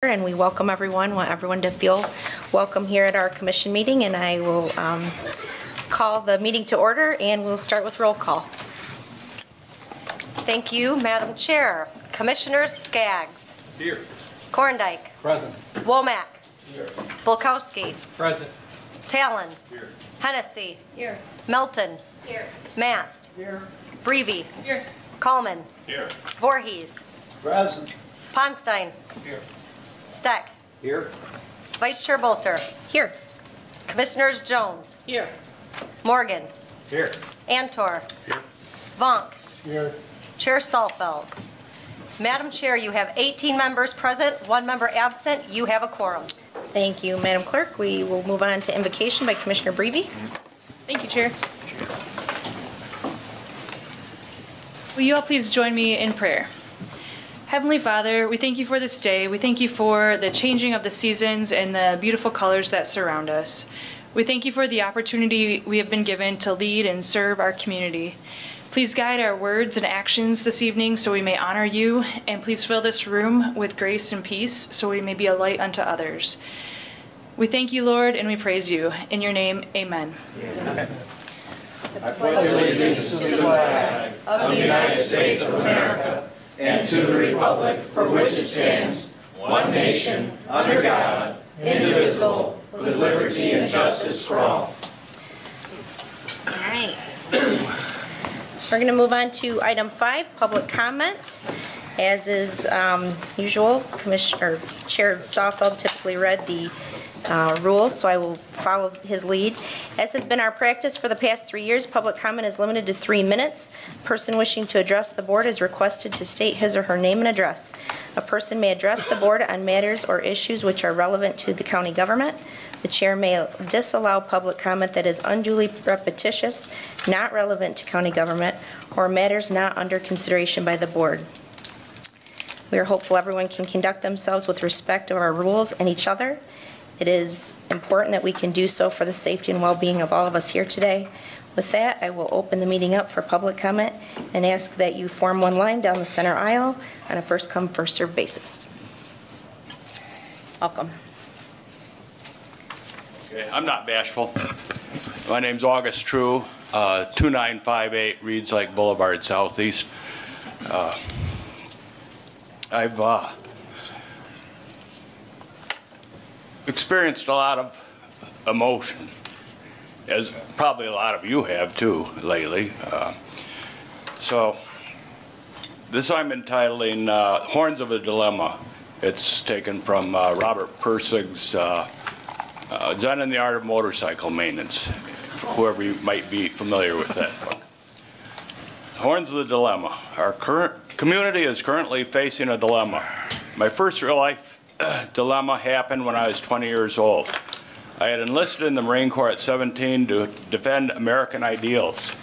And we welcome everyone, want everyone to feel welcome here at our commission meeting, and I will call the meeting to order, and we'll start with roll call. Thank you, Madam Chair. Commissioners Skaggs. Here. Korndike. Present. Womack. Here. Volkowski. Present. Talon. Here. Hennessy. Here. Melton. Here. Mast. Here. Breivy. Here. Coleman. Here. Voorhees. Present. Ponstein. Here. Steck. Here. Vice Chair Bolter. Here. Commissioners Jones. Here. Morgan. Here. Antor. Here. Vonk. Here. Chair Salfeld. Madam Chair, you have 18 members present, 1 member absent. You have a quorum. Thank you, Madam Clerk. We will move on to invocation by Commissioner Breivy. Thank you, Chair. Will you all please join me in prayer? Heavenly Father, we thank you for this day. We thank you for the changing of the seasons and the beautiful colors that surround us. We thank you for the opportunity we have been given to lead and serve our community. Please guide our words and actions this evening so we may honor you, and please fill this room with grace and peace so we may be a light unto others. We thank you, Lord, and we praise you. In your name, amen. I pledge allegiance to the flag of the United States of America and to the republic for which it stands, one nation, under God, indivisible, with liberty and justice for all. All right. We're going to move on to item 5, public comment. As is usual, Chair Salfeld typically read the rules, so I will follow his lead. As has been our practice for the past 3 years, public comment is limited to 3 minutes. A person wishing to address the board is requested to state his or her name and address. A person may address the board on matters or issues which are relevant to the county government. The chair may disallow public comment that is unduly repetitious, not relevant to county government, or matters not under consideration by the board. We are hopeful everyone can conduct themselves with respect of our rules and each other. It is important that we can do so for the safety and well-being of all of us here today. With that, I will open the meeting up for public comment and ask that you form one line down the center aisle on a first-come, first-served basis. Welcome. Okay, I'm not bashful. My name's August True, 2958 Reeds Lake Boulevard, Southeast. I've experienced a lot of emotion, as probably a lot of you have too lately. So this I'm entitling Horns of a Dilemma. It's taken from Robert Pirsig's Zen and the Art of Motorcycle Maintenance, whoever you might be familiar with that one. Horns of the Dilemma. Our current community is currently facing a dilemma. My first real life dilemma happened when I was 20 years old. I had enlisted in the Marine Corps at 17 to defend American ideals.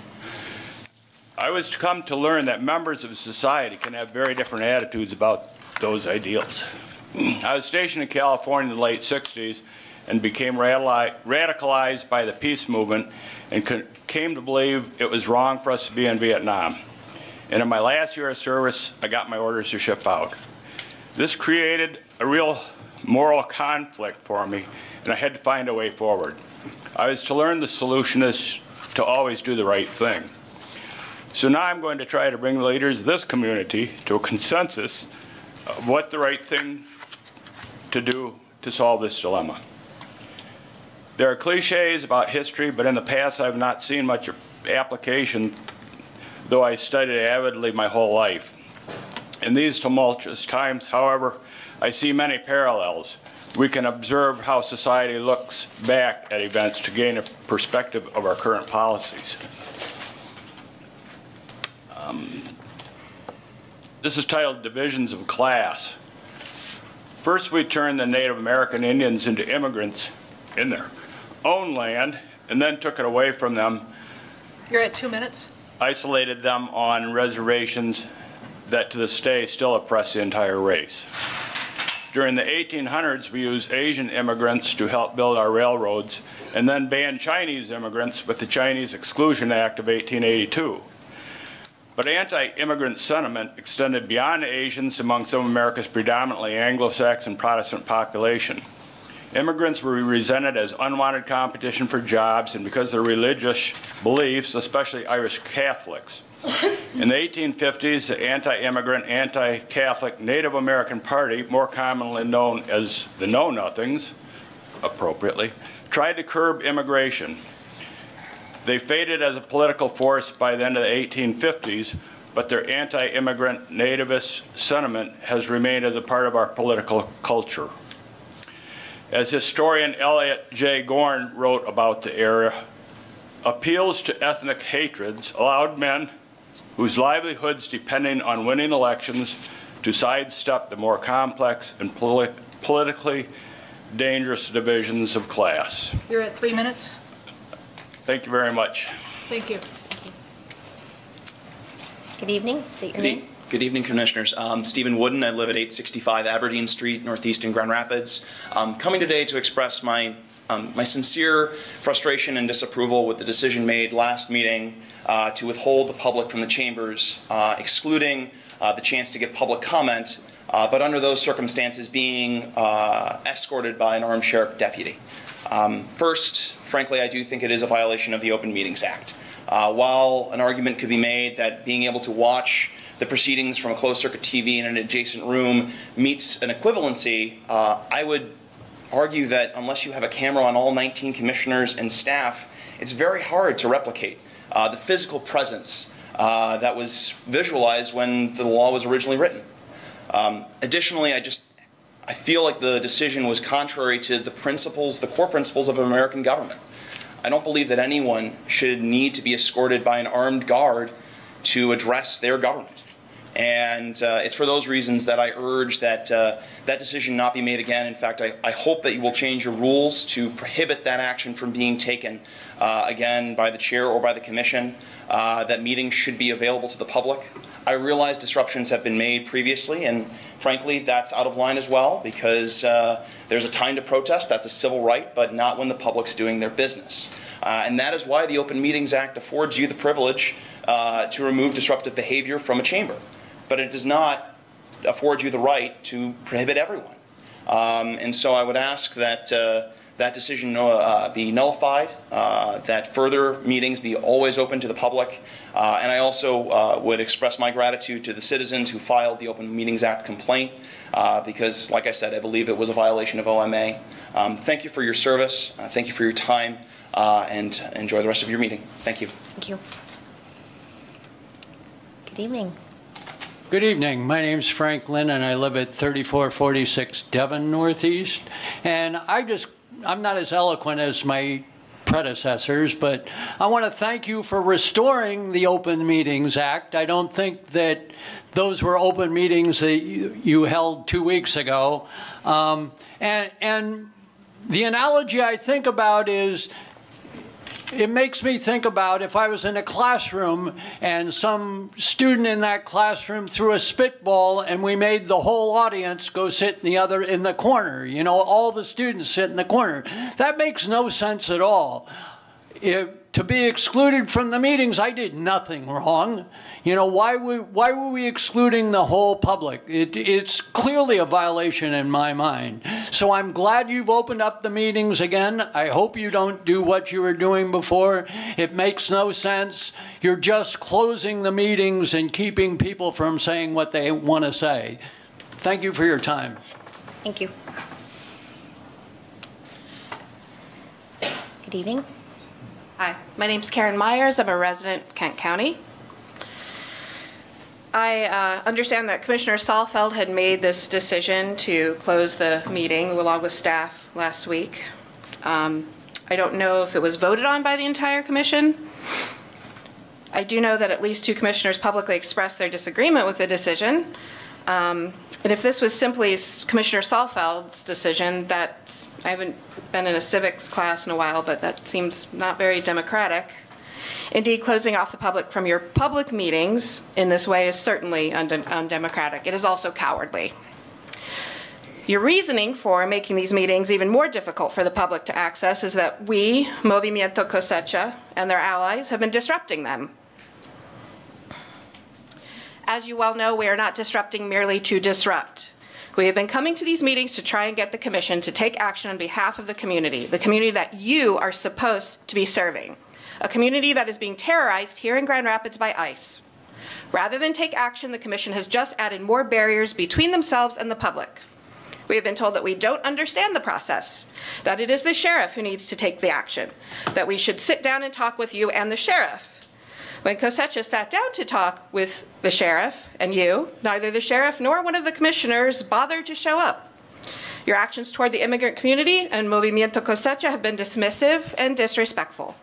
I was to come to learn that members of society can have very different attitudes about those ideals. I was stationed in California in the late 60s and became radicalized by the peace movement and came to believe it was wrong for us to be in Vietnam. And in my last year of service, I got my orders to ship out. This created a real moral conflict for me, and I had to find a way forward. I was to learn the solution is to always do the right thing. So now I'm going to try to bring the leaders of this community to a consensus of what the right thing to do to solve this dilemma. There are cliches about history, but in the past I've not seen much application, though I studied avidly my whole life. In these tumultuous times, however, I see many parallels. We can observe how society looks back at events to gain a perspective of our current policies. This is titled Divisions of Class. First, we turned the Native American Indians into immigrants in their own land, and then took it away from them. You're at 2 minutes. Isolated them on reservations that to this day still oppress the entire race. During the 1800s, we used Asian immigrants to help build our railroads, and then banned Chinese immigrants with the Chinese Exclusion Act of 1882. But anti-immigrant sentiment extended beyond Asians among some of America's predominantly Anglo-Saxon Protestant population. Immigrants were resented as unwanted competition for jobs and because of their religious beliefs, especially Irish Catholics. In the 1850s, the anti-immigrant, anti-Catholic Native American Party, more commonly known as the Know Nothings, appropriately, tried to curb immigration. They faded as a political force by the end of the 1850s, but their anti-immigrant nativist sentiment has remained as a part of our political culture. As historian Elliot J. Gorn wrote about the era, appeals to ethnic hatreds allowed men whose livelihoods depended on winning elections to sidestep the more complex and politically dangerous divisions of class. You're at 3 minutes. Thank you very much. Thank you. Good evening. State your name. Good evening, Commissioners. Stephen Wooden. I live at 865 Aberdeen Street, Northeast in Grand Rapids. Coming today to express my sincere frustration and disapproval with the decision made last meeting to withhold the public from the chambers, excluding the chance to give public comment, but under those circumstances being escorted by an armed sheriff deputy. First, frankly, I do think it is a violation of the Open Meetings Act. While an argument could be made that being able to watch the proceedings from a closed-circuit TV in an adjacent room meets an equivalency, I would argue that unless you have a camera on all 19 commissioners and staff, it's very hard to replicate the physical presence that was visualized when the law was originally written. Additionally, I feel like the decision was contrary to the principles, the core principles of American government. I don't believe that anyone should need to be escorted by an armed guard to address their government. And it's for those reasons that I urge that that decision not be made again. In fact, I hope that you will change your rules to prohibit that action from being taken again by the chair or by the commission, that meetings should be available to the public. I realize disruptions have been made previously, and frankly, that's out of line as well, because there's a time to protest. That's a civil right, but not when the public's doing their business. And that is why the Open Meetings Act affords you the privilege to remove disruptive behavior from a chamber. But it does not afford you the right to prohibit everyone. And so I would ask that that decision be nullified, that further meetings be always open to the public. And I also would express my gratitude to the citizens who filed the Open Meetings Act complaint, because, like I said, I believe it was a violation of OMA. Thank you for your service. Thank you for your time, and enjoy the rest of your meeting. Thank you. Thank you. Good evening. Good evening. My name's Frank Lynn, and I live at 3446 Devon Northeast. And I'm not as eloquent as my predecessors, but I want to thank you for restoring the Open Meetings Act. I don't think that those were open meetings that you held 2 weeks ago. And the analogy I think about is, it makes me think about if I was in a classroom and some student in that classroom threw a spitball and we made the whole audience go sit in the corner. You know, all the students sit in the corner. That makes no sense at all. To be excluded from the meetings, I did nothing wrong. You know, why were we excluding the whole public? It's clearly a violation in my mind. So I'm glad you've opened up the meetings again. I hope you don't do what you were doing before. It makes no sense. You're just closing the meetings and keeping people from saying what they want to say. Thank you for your time. Thank you. Good evening. Hi, my name's Karen Myers. I'm a resident of Kent County. I understand that Commissioner Saalfeld had made this decision to close the meeting along with staff last week. I don't know if it was voted on by the entire commission. I do know that at least 2 commissioners publicly expressed their disagreement with the decision. And if this was simply Commissioner Saalfeld's decision, I haven't been in a civics class in a while, but that seems not very democratic. Indeed, closing off the public from your public meetings in this way is certainly undemocratic. It is also cowardly. Your reasoning for making these meetings even more difficult for the public to access is that we, Movimiento Cosecha, and their allies have been disrupting them. As you well know, we are not disrupting merely to disrupt. We have been coming to these meetings to try and get the commission to take action on behalf of the community that you are supposed to be serving, a community that is being terrorized here in Grand Rapids by ICE. Rather than take action, the commission has just added more barriers between themselves and the public. We have been told that we don't understand the process, that it is the sheriff who needs to take the action, that we should sit down and talk with you and the sheriff. When Cosecha sat down to talk with the sheriff and you, neither the sheriff nor one of the commissioners bothered to show up. Your actions toward the immigrant community and Movimiento Cosecha have been dismissive and disrespectful.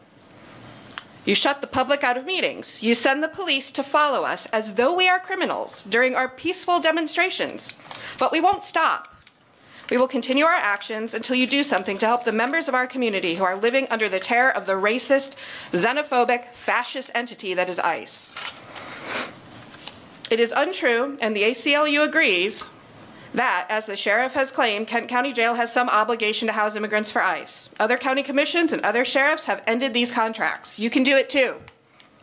You shut the public out of meetings. You send the police to follow us as though we are criminals during our peaceful demonstrations. But we won't stop. We will continue our actions until you do something to help the members of our community who are living under the terror of the racist, xenophobic, fascist entity that is ICE. It is untrue, and the ACLU agrees, that, as the sheriff has claimed, Kent County Jail has some obligation to house immigrants for ICE. Other county commissions and other sheriffs have ended these contracts. You can do it too.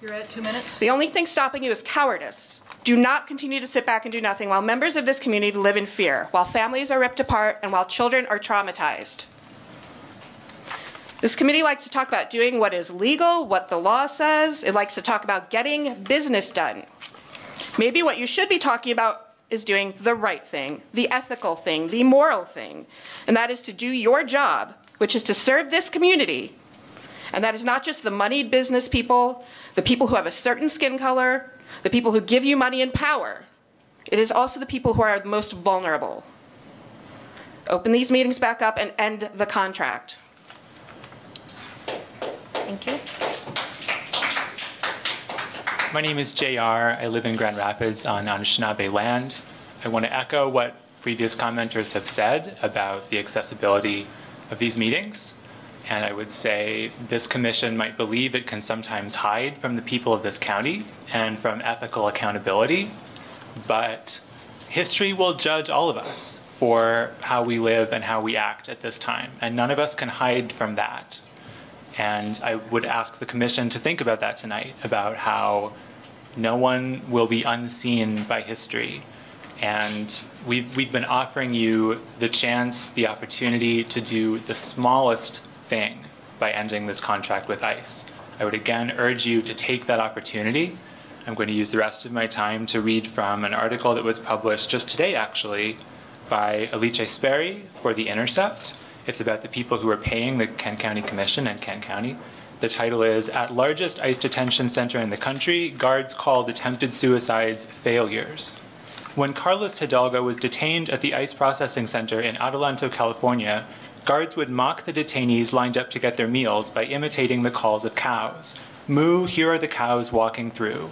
You're at 2 minutes. The only thing stopping you is cowardice. Do not continue to sit back and do nothing while members of this community live in fear, while families are ripped apart, and while children are traumatized. This committee likes to talk about doing what is legal, what the law says. It likes to talk about getting business done. Maybe what you should be talking about is doing the right thing, the ethical thing, the moral thing, and that is to do your job, which is to serve this community. And that is not just the moneyed business people, the people who have a certain skin color, the people who give you money and power. It is also the people who are the most vulnerable. Open these meetings back up and end the contract. Thank you. My name is JR. I live in Grand Rapids on Anishinaabe land. I want to echo what previous commenters have said about the accessibility of these meetings. And I would say this commission might believe it can sometimes hide from the people of this county and from ethical accountability, but history will judge all of us for how we live and how we act at this time, and none of us can hide from that. And I would ask the commission to think about that tonight, about how no one will be unseen by history. And we've been offering you the chance, the opportunity to do the smallest thing by ending this contract with ICE. I would again urge you to take that opportunity. I'm going to use the rest of my time to read from an article that was published just today, actually, by Alice Sperry for The Intercept. It's about the people who are paying the Kent County Commission and Kent County. The title is, "At Largest ICE Detention Center in the Country, Guards Called Attempted Suicides Failures." When Carlos Hidalgo was detained at the ICE Processing Center in Adelanto, California, guards would mock the detainees lined up to get their meals by imitating the calls of cows. "Moo, here are the cows walking through."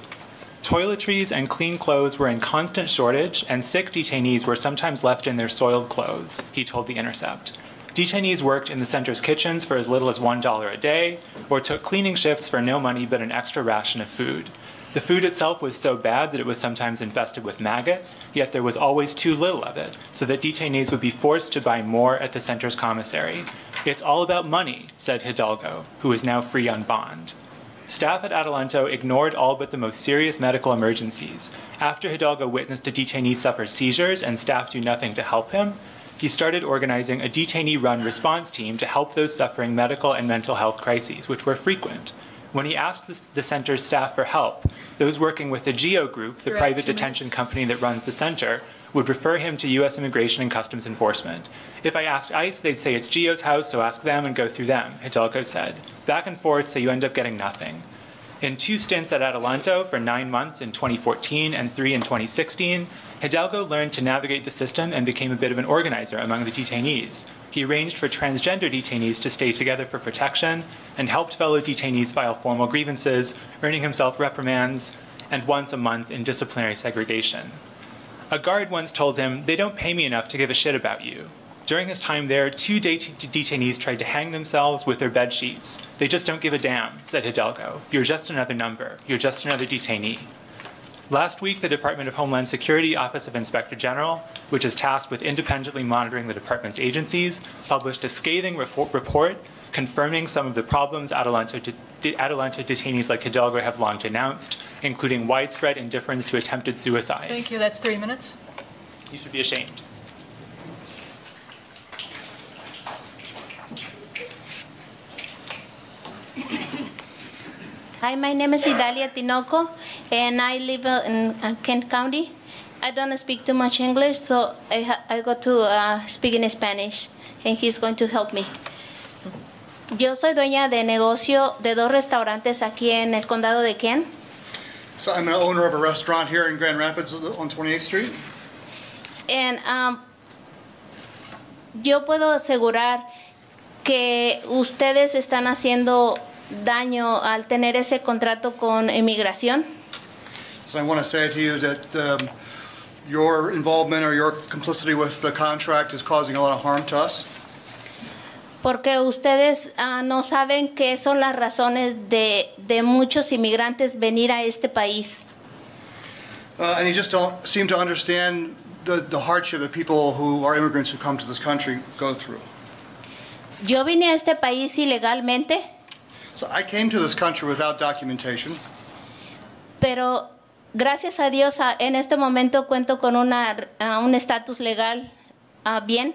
Toiletries and clean clothes were in constant shortage, and sick detainees were sometimes left in their soiled clothes, he told The Intercept. Detainees worked in the center's kitchens for as little as $1 a day, or took cleaning shifts for no money but an extra ration of food. The food itself was so bad that it was sometimes infested with maggots, yet there was always too little of it, so that detainees would be forced to buy more at the center's commissary. "It's all about money," said Hidalgo, who is now free on bond. Staff at Adelanto ignored all but the most serious medical emergencies. After Hidalgo witnessed a detainee suffer seizures and staff do nothing to help him, he started organizing a detainee-run response team to help those suffering medical and mental health crises, which were frequent. When he asked the center's staff for help, those working with the GEO Group, the private detention company that runs the center, would refer him to U.S. Immigration and Customs Enforcement. "If I asked ICE, they'd say it's GEO's house, so ask them and go through them," Hidalgo said. Back and forth, so you end up getting nothing. In 2 stints at Adelanto for 9 months in 2014 and 3 in 2016, Hidalgo learned to navigate the system and became a bit of an organizer among the detainees. He arranged for transgender detainees to stay together for protection and helped fellow detainees file formal grievances, earning himself reprimands and once a month in disciplinary segregation. A guard once told him, "They don't pay me enough to give a shit about you." During his time there, 2 detainees tried to hang themselves with their bed sheets. "They just don't give a damn," said Hidalgo. "You're just another number. You're just another detainee." Last week, the Department of Homeland Security Office of Inspector General, which is tasked with independently monitoring the department's agencies, published a scathing report confirming some of the problems Adelanto detainees like Hidalgo have long denounced, including widespread indifference to attempted suicide. Thank you. That's 3 minutes. You should be ashamed. Hi, my name is Idalia Tinoco, and I live in Kent County. I don't speak too much English, so I go to speak in Spanish, and he's going to help me. Yo soy dueña de negocio de 2 restaurantes aquí en el condado de Kent. So I'm an owner of a restaurant here in Grand Rapids on 28th Street. And yo puedo asegurar que ustedes están haciendo daño al tener ese contrato con inmigración. So I want to say to you that your involvement or your complicity with the contract is causing a lot of harm to us. Porque ustedes no saben qué son las razones de muchos inmigrantes venir a este país. And you just don't seem to understand the hardship that people who are immigrants who come to this country go through. Yo vine a este país ilegalmente. So I came to this country without documentation. Pero gracias a Dios en este momento cuento con un estatus legal bien.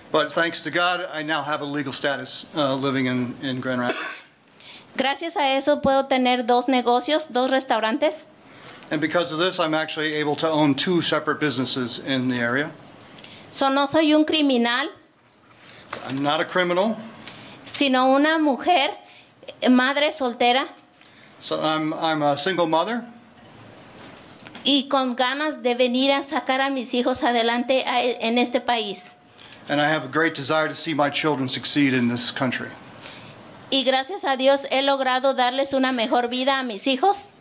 But thanks to God, I now have a legal status living in Grand Rapids. Gracias a eso puedo tener 2 negocios, 2 restaurantes. And because of this, I'm actually able to own 2 separate businesses in the area. So no soy un criminal. I'm not a criminal. Sino una mujer, madre soltera. So I'm a single mother. Y con ganas de venir a sacar a mis hijos adelante en este país. And I have a great desire to see my children succeed in this country. Y gracias a Dios he logrado darles una mejor vida a mis hijos.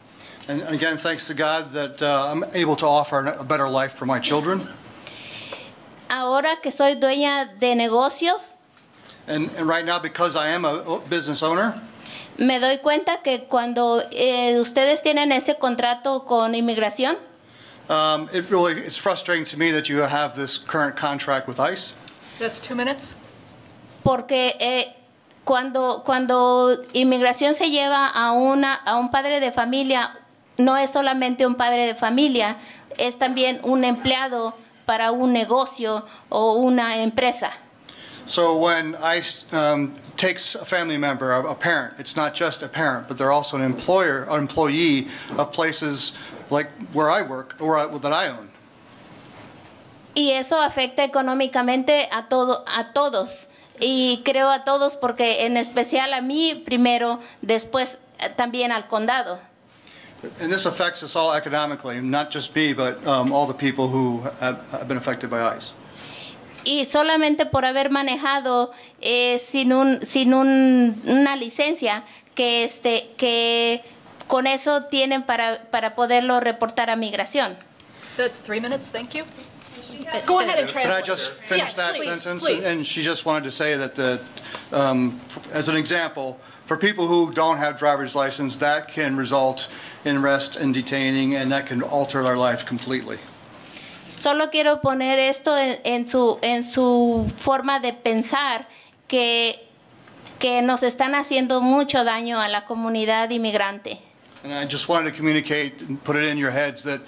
And again, thanks to God that I'm able to offer a better life for my children. Ahora que soy dueña de negocios, and right now, because I am a business owner, me doy cuenta que cuando ustedes tienen ese contrato con inmigración, it's frustrating to me that you have this current contract with ICE. That's 2 minutes. Porque cuando inmigración se lleva a un padre de familia, no es solamente un padre de familia, es también un empleado para un negocio o una empresa. So when ICE takes a family member, a parent, it's not just a parent, but they're also an employee of places like where I work or that I own. Y eso afecta económicamente a todos. Y creo a todos porque en especial a mí primero, después también al condado. And this affects us all economically, not just me, but all the people who have been affected by ICE. Y solamente por haber manejado sin una licencia que con eso tienen para poderlo reportar a migración. That's 3 minutes. Thank you. Go ahead and translate. Can I just finish that sentence? Please. And she just wanted to say that as an example, for people who don't have driver's license, that can result in arrest and detaining, and that can alter their life completely. Solo quiero poner esto en su forma de pensar que nos están haciendo mucho daño a la comunidad inmigrante. And I just wanted to communicate and put it in your heads that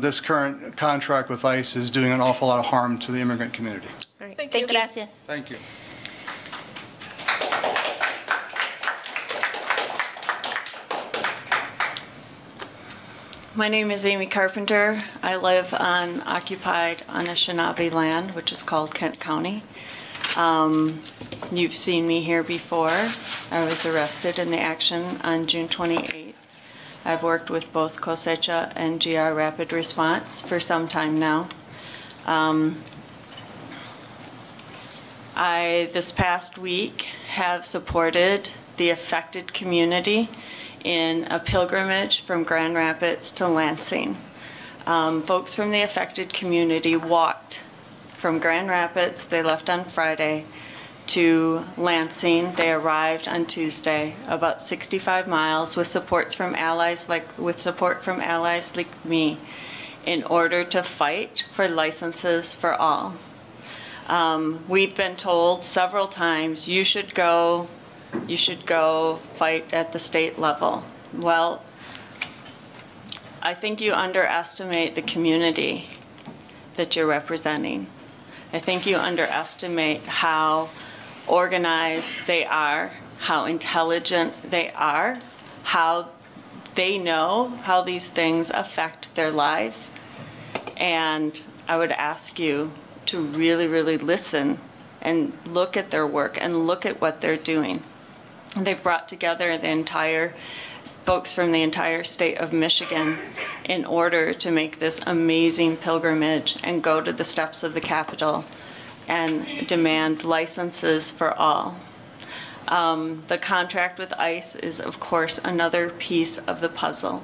this current contract with ICE is doing an awful lot of harm to the immigrant community. Right. Thank you. Gracias. Thank you. My name is Amy Carpenter. I live on occupied Anishinaabe land, which is called Kent County. You've seen me here before. I was arrested in the action on June 28th. I've worked with both Cosecha and GR Rapid Response for some time now. I, this past week, have supported the affected community in a pilgrimage from Grand Rapids to Lansing. Folks from the affected community walked from Grand Rapids, they left on Friday, to Lansing. They arrived on Tuesday, about 65 miles with support from allies like me in order to fight for licenses for all. We've been told several times, you should go fight at the state level. Well, I think you underestimate the community that you're representing. I think you underestimate how organized they are, how intelligent they are, how they know how these things affect their lives. And I would ask you to really, really listen and look at their work and look at what they're doing. They've brought together the entire folks from the entire state of Michigan in order to make this amazing pilgrimage and go to the steps of the Capitol and demand licenses for all. The contract with ICE is, of course, another piece of the puzzle.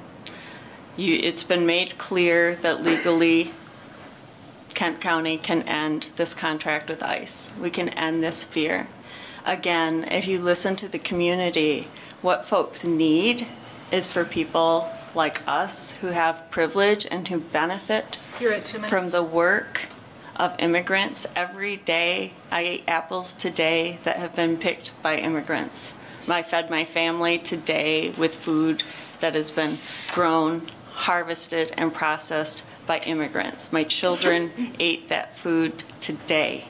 It's been made clear that legally Kent County can end this contract with ICE. We can end this fear. Again, if you listen to the community, what folks need is for people like us who have privilege and who benefit from the work of immigrants. Every day, I ate apples today that have been picked by immigrants. I fed my family today with food that has been grown, harvested, and processed by immigrants. My children ate that food today.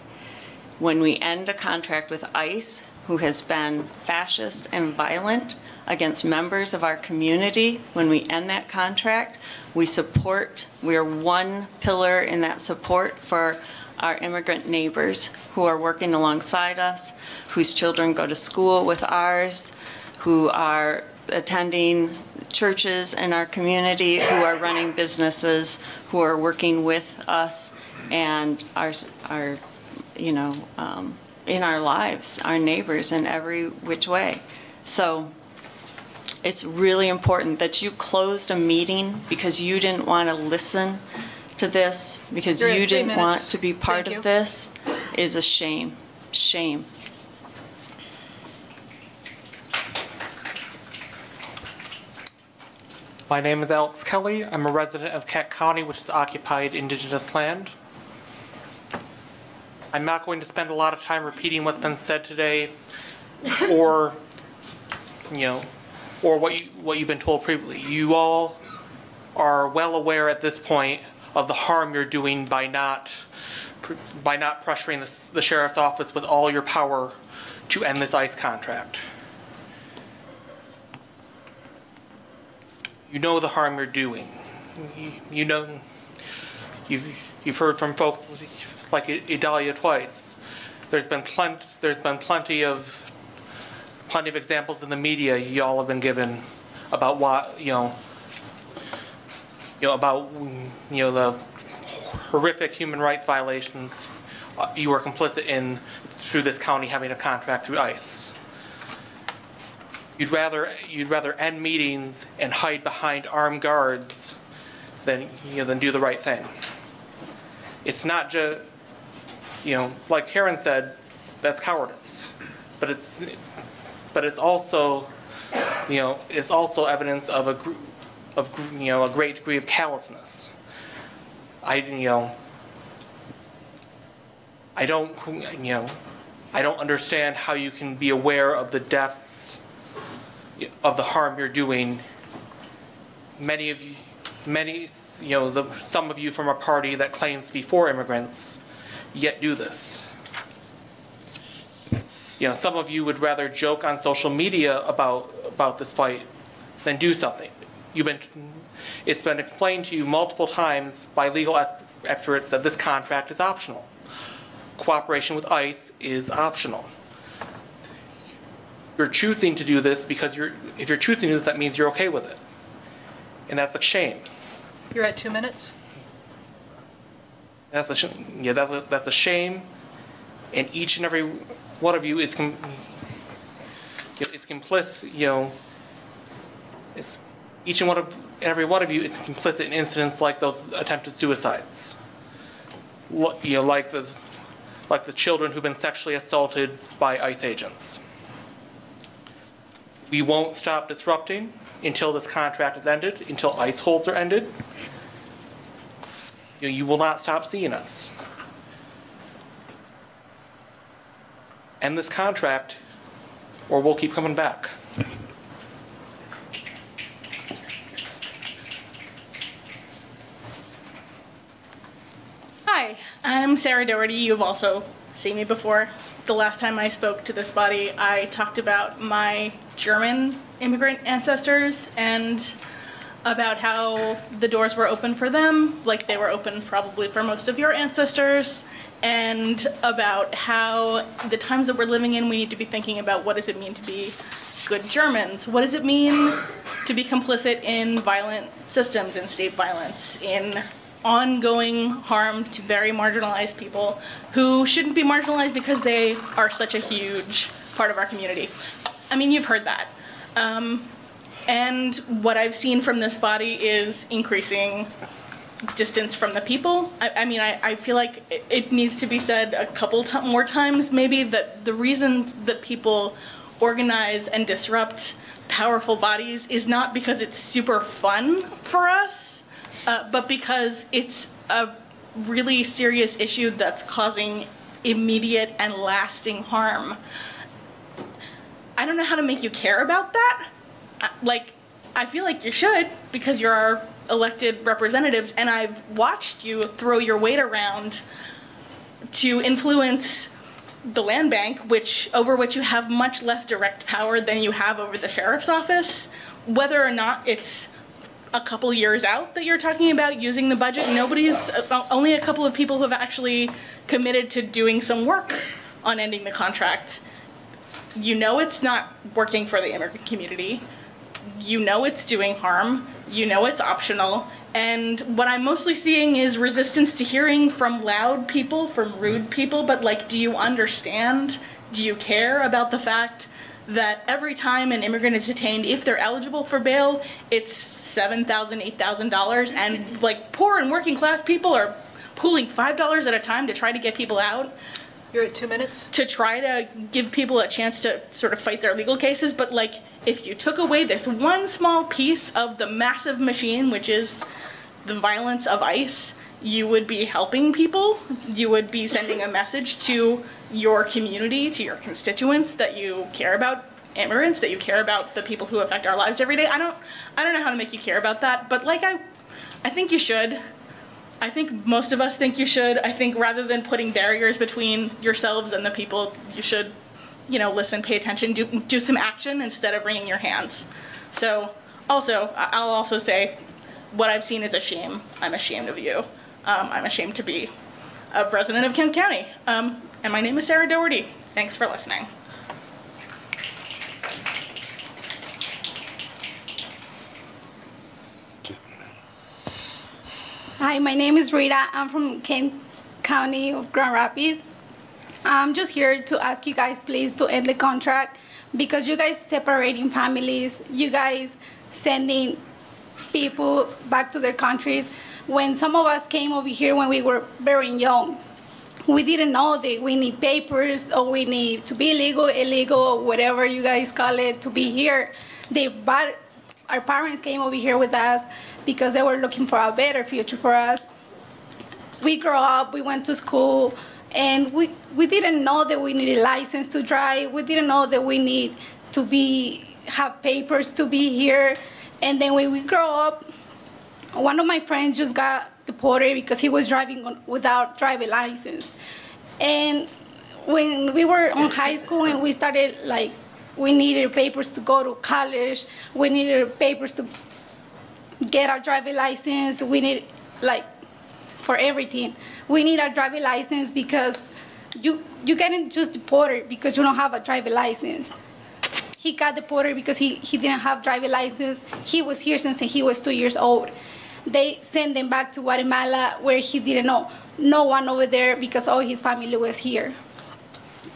When we end a contract with ICE, who has been fascist and violent against members of our community, when we end that contract, we are one pillar in that support for our immigrant neighbors who are working alongside us, whose children go to school with ours, who are attending churches in our community, who are running businesses, who are working with us and our in our lives, our neighbors in every which way. So it's really important that you closed a meeting because you didn't want to listen to this, because you didn't want to be part of this, is a shame. Shame. My name is Alex Kelly. I'm a resident of Kent County, which is occupied indigenous land. I'm not going to spend a lot of time repeating what's been said today, or what you've been told previously. You all are well aware at this point of the harm you're doing by not pressuring the sheriff's office with all your power to end this ICE contract. You know the harm you're doing. You know, you've heard from folks like Idalia twice. There's been plenty of examples in the media y'all have been given about what about the horrific human rights violations you were complicit in through this county having a contract through ICE. You'd rather end meetings and hide behind armed guards than do the right thing. It's not just like Karen said, that's cowardice, but it's also evidence of a great degree of callousness. I don't understand how you can be aware of the depths of the harm you're doing. Some of you from a party that claims to be for immigrants, yet do this. Some of you would rather joke on social media about this fight than do something. It's been explained to you multiple times by legal experts that this contract is optional. Cooperation with ICE is optional. You're choosing to do this because if you're choosing to do this, that means you're okay with it. And that's a shame. You're at 2 minutes. That's a shame, and each and every one of you is complicit. Each and every one of you is complicit in incidents like those attempted suicides. Like the children who've been sexually assaulted by ICE agents. We won't stop disrupting until this contract is ended, until ICE holds are ended. You will not stop seeing us. end this contract or we'll keep coming back. Hi, I'm Sarah Doherty. You've also seen me before. The last time I spoke to this body, I talked about my German immigrant ancestors and about how the doors were open for them, like they were open probably for most of your ancestors, and about how the times that we're living in, we need to be thinking about what does it mean to be good Germans? What does it mean to be complicit in violent systems, in state violence, in ongoing harm to very marginalized people who shouldn't be marginalized because they are such a huge part of our community. I mean, you've heard that. And what I've seen from this body is increasing distance from the people. I feel like it needs to be said a couple more times maybe that the reason that people organize and disrupt powerful bodies is not because it's super fun for us, but because it's a really serious issue that's causing immediate and lasting harm. I don't know how to make you care about that. I feel like you should, because you're our elected representatives, and I've watched you throw your weight around to influence the land bank, over which you have much less direct power than you have over the sheriff's office. Whether or not it's a couple years out that you're talking about using the budget, only a couple of people have actually committed to doing some work on ending the contract. You know it's not working for the immigrant community. You know it's doing harm. You know it's optional. And what I'm mostly seeing is resistance to hearing from loud people, from rude people, but do you understand? Do you care about the fact that every time an immigrant is detained, if they're eligible for bail, it's $7,000, $8,000, and poor and working class people are pooling $5 at a time to try to get people out? You're at 2 minutes. To try to give people a chance to sort of fight their legal cases, but if you took away this one small piece of the massive machine, which is the violence of ICE, you would be helping people. You would be sending a message to your community, to your constituents, that you care about immigrants, that you care about the people who affect our lives every day. I don't know how to make you care about that, but I think you should. I think most of us think you should. I think rather than putting barriers between yourselves and the people, you should, listen, pay attention, do some action instead of wringing your hands. So I'll also say what I've seen is a shame. I'm ashamed of you. I'm ashamed to be a resident of Kent County. And my name is Sarah Doherty. Thanks for listening. Hi, my name is Rita. I'm from Kent County of Grand Rapids. I'm just here to ask you guys, please, to end the contract, because you guys separating families, you guys sending people back to their countries. When some of us came over here when we were very young, we didn't know that we need papers or we need to be legal, illegal, whatever you guys call it, to be here. Our parents came over here with us because they were looking for a better future for us. We grew up, we went to school, and we didn't know that we needed a license to drive. We didn't know that we need to have papers to be here. And then when we grow up, one of my friends just got deported because he was driving without driving license. And when we were in high school and we started, we needed papers to go to college, we needed papers to get our driving license, we need, for everything. We need our driving license because you getting just deported because you don't have a driving license. He got deported because he didn't have driving license. He was here since he was 2 years old. They sent him back to Guatemala where he didn't know no one over there because all his family was here.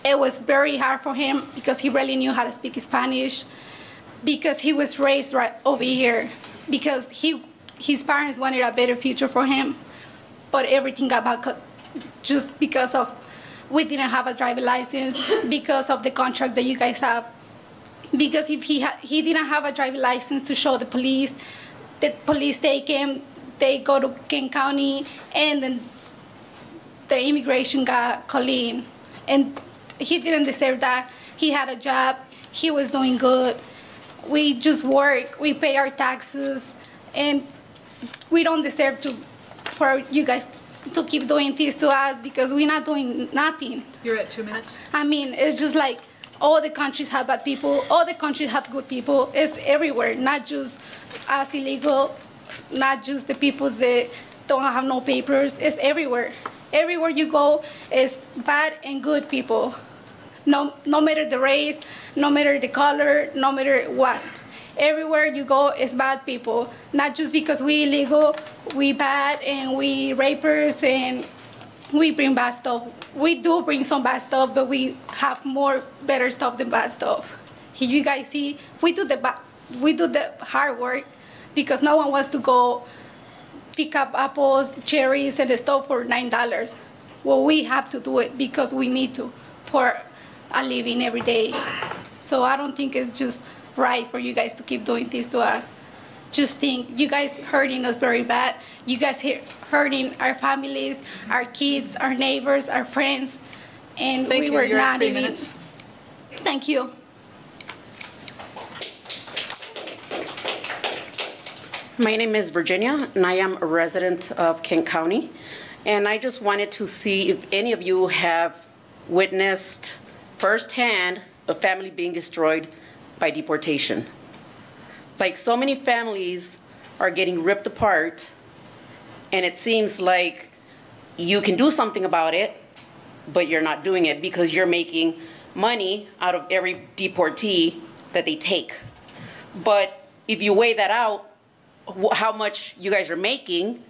It was very hard for him because he really knew how to speak Spanish, because he was raised right over here, because his parents wanted a better future for him, but everything got back just because of we didn't have a driving license, because of the contract that you guys have. Because if he didn't have a driving license to show the police take him, they go to Kent County, and then the immigration got called in. And he didn't deserve that. He had a job. He was doing good. We just work. We pay our taxes, and we don't deserve for you guys to keep doing this to us because we're not doing nothing. You're at 2 minutes. I mean, it's just like all the countries have bad people. All the countries have good people. It's everywhere, not just us illegal, not just the people that don't have no papers. It's everywhere. Everywhere you go is bad and good people. No matter the race, no matter the color, no matter what. Everywhere you go is bad people. Not just because we illegal, we bad and we rapers and we bring bad stuff. We do bring some bad stuff, but we have more better stuff than bad stuff. Here you guys see, we do the hard work because no one wants to go pick up apples, cherries, and the stuff for $9. Well, we have to do it because we need to for a living every day. So I don't think it's just right for you guys to keep doing this to us. Just think, you guys hurting us very bad. You guys hurting our families, our kids, our neighbors, our friends, and Thank we you. were You're at not 3 even. minutes. Thank you. My name is Virginia, and I am a resident of Kent County. And I just wanted to see if any of you have witnessed firsthand a family being destroyed by deportation. Like, so many families are getting ripped apart, and it seems like you can do something about it, but you're not doing it because you're making money out of every deportee that they take. But if you weigh that out, how much you guys are making,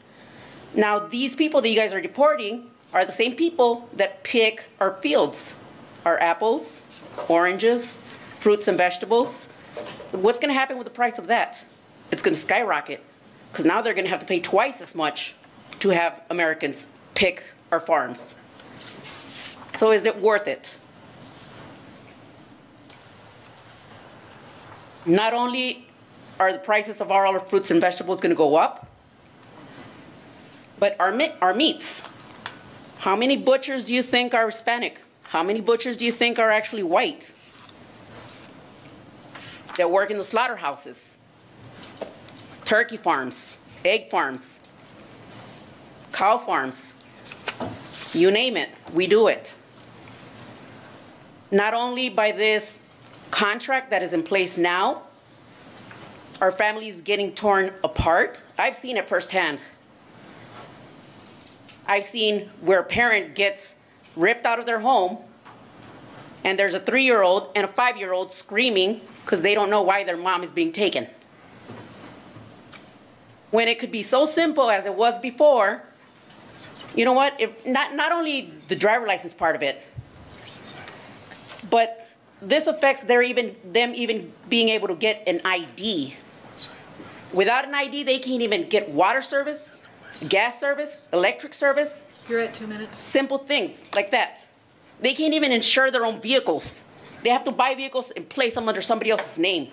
now these people that you guys are deporting are the same people that pick our fields, our apples, oranges, fruits and vegetables. What's going to happen with the price of that? It's going to skyrocket because now they're going to have to pay twice as much to have Americans pick our farms. So is it worth it? Not only are the prices of all our fruits and vegetables going to go up, but our meats. How many butchers do you think are Hispanic? How many butchers do you think are actually white that work in the slaughterhouses, turkey farms, egg farms, cow farms? You name it, we do it. Not only by this contract that is in place now, our families getting torn apart. I've seen it firsthand. I've seen where a parent gets ripped out of their home and there's a 3-year-old and a 5-year-old screaming because they don't know why their mom is being taken. When it could be so simple as it was before. You know what? If not only the driver license part of it, but this affects them even being able to get an ID. Without an ID, they can't even get water service, gas service, electric service. You're at 2 minutes. Simple things like that. They can't even insure their own vehicles. They have to buy vehicles and place them under somebody else's name.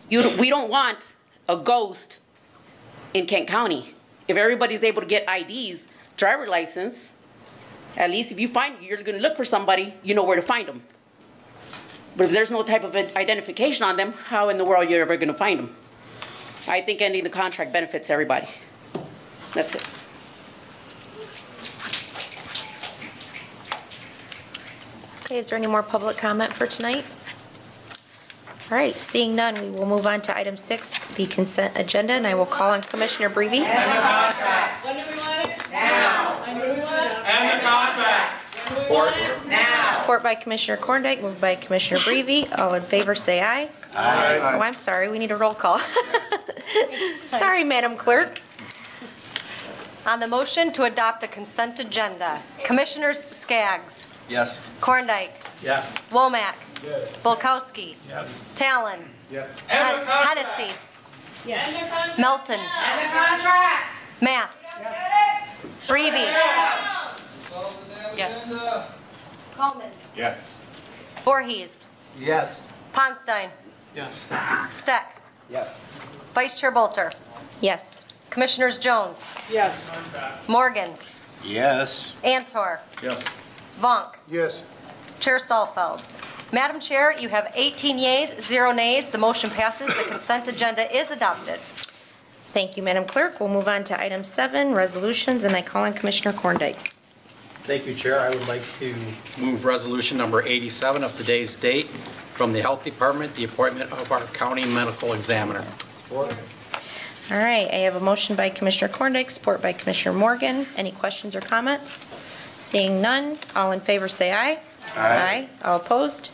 We don't want a ghost in Kent County. If everybody's able to get IDs, driver license, at least if you're going to look for somebody, you know where to find them. But if there's no type of identification on them, how in the world are you ever going to find them? I think ending the contract benefits everybody. That's it. Okay, is there any more public comment for tonight? All right, seeing none, we will move on to item 6, the consent agenda, and I will call on Commissioner Breivy. End the contract. When do we want it? Now. When do we want it? End the contract. Support. Now. Support by Commissioner Korndike, moved by Commissioner Breivy. All in favor say aye. Aye. Oh, I'm sorry, we need a roll call. Sorry, Madam Clerk. On the motion to adopt the consent agenda, Commissioners Skaggs. Yes. Korndike. Yes. Womack. Yes. Bulkowski. Yes. Talon. Yes. Hennessy. Yes. Melton. End the contract. Mast. Breivy. Yes. Coleman. Yes. Voorhees. Yes. Ponstein. Yes. Steck. Yes. Vice Chair Bolter. Yes. Commissioners Jones. Yes. Morgan. Yes. Antor. Yes. Vonk. Yes. Chair Salfeld. Madam Chair, you have 18 yeas, 0 nays. The motion passes. The consent agenda is adopted. Thank you, Madam Clerk. We'll move on to item 7, resolutions, and I call on Commissioner Korndike. Thank you, Chair. I would like to move resolution number 87 of today's date from the Health Department, the appointment of our county medical examiner. All right, I have a motion by Commissioner Korndike, support by Commissioner Morgan. Any questions or comments? Seeing none, all in favor say aye. Aye. All opposed?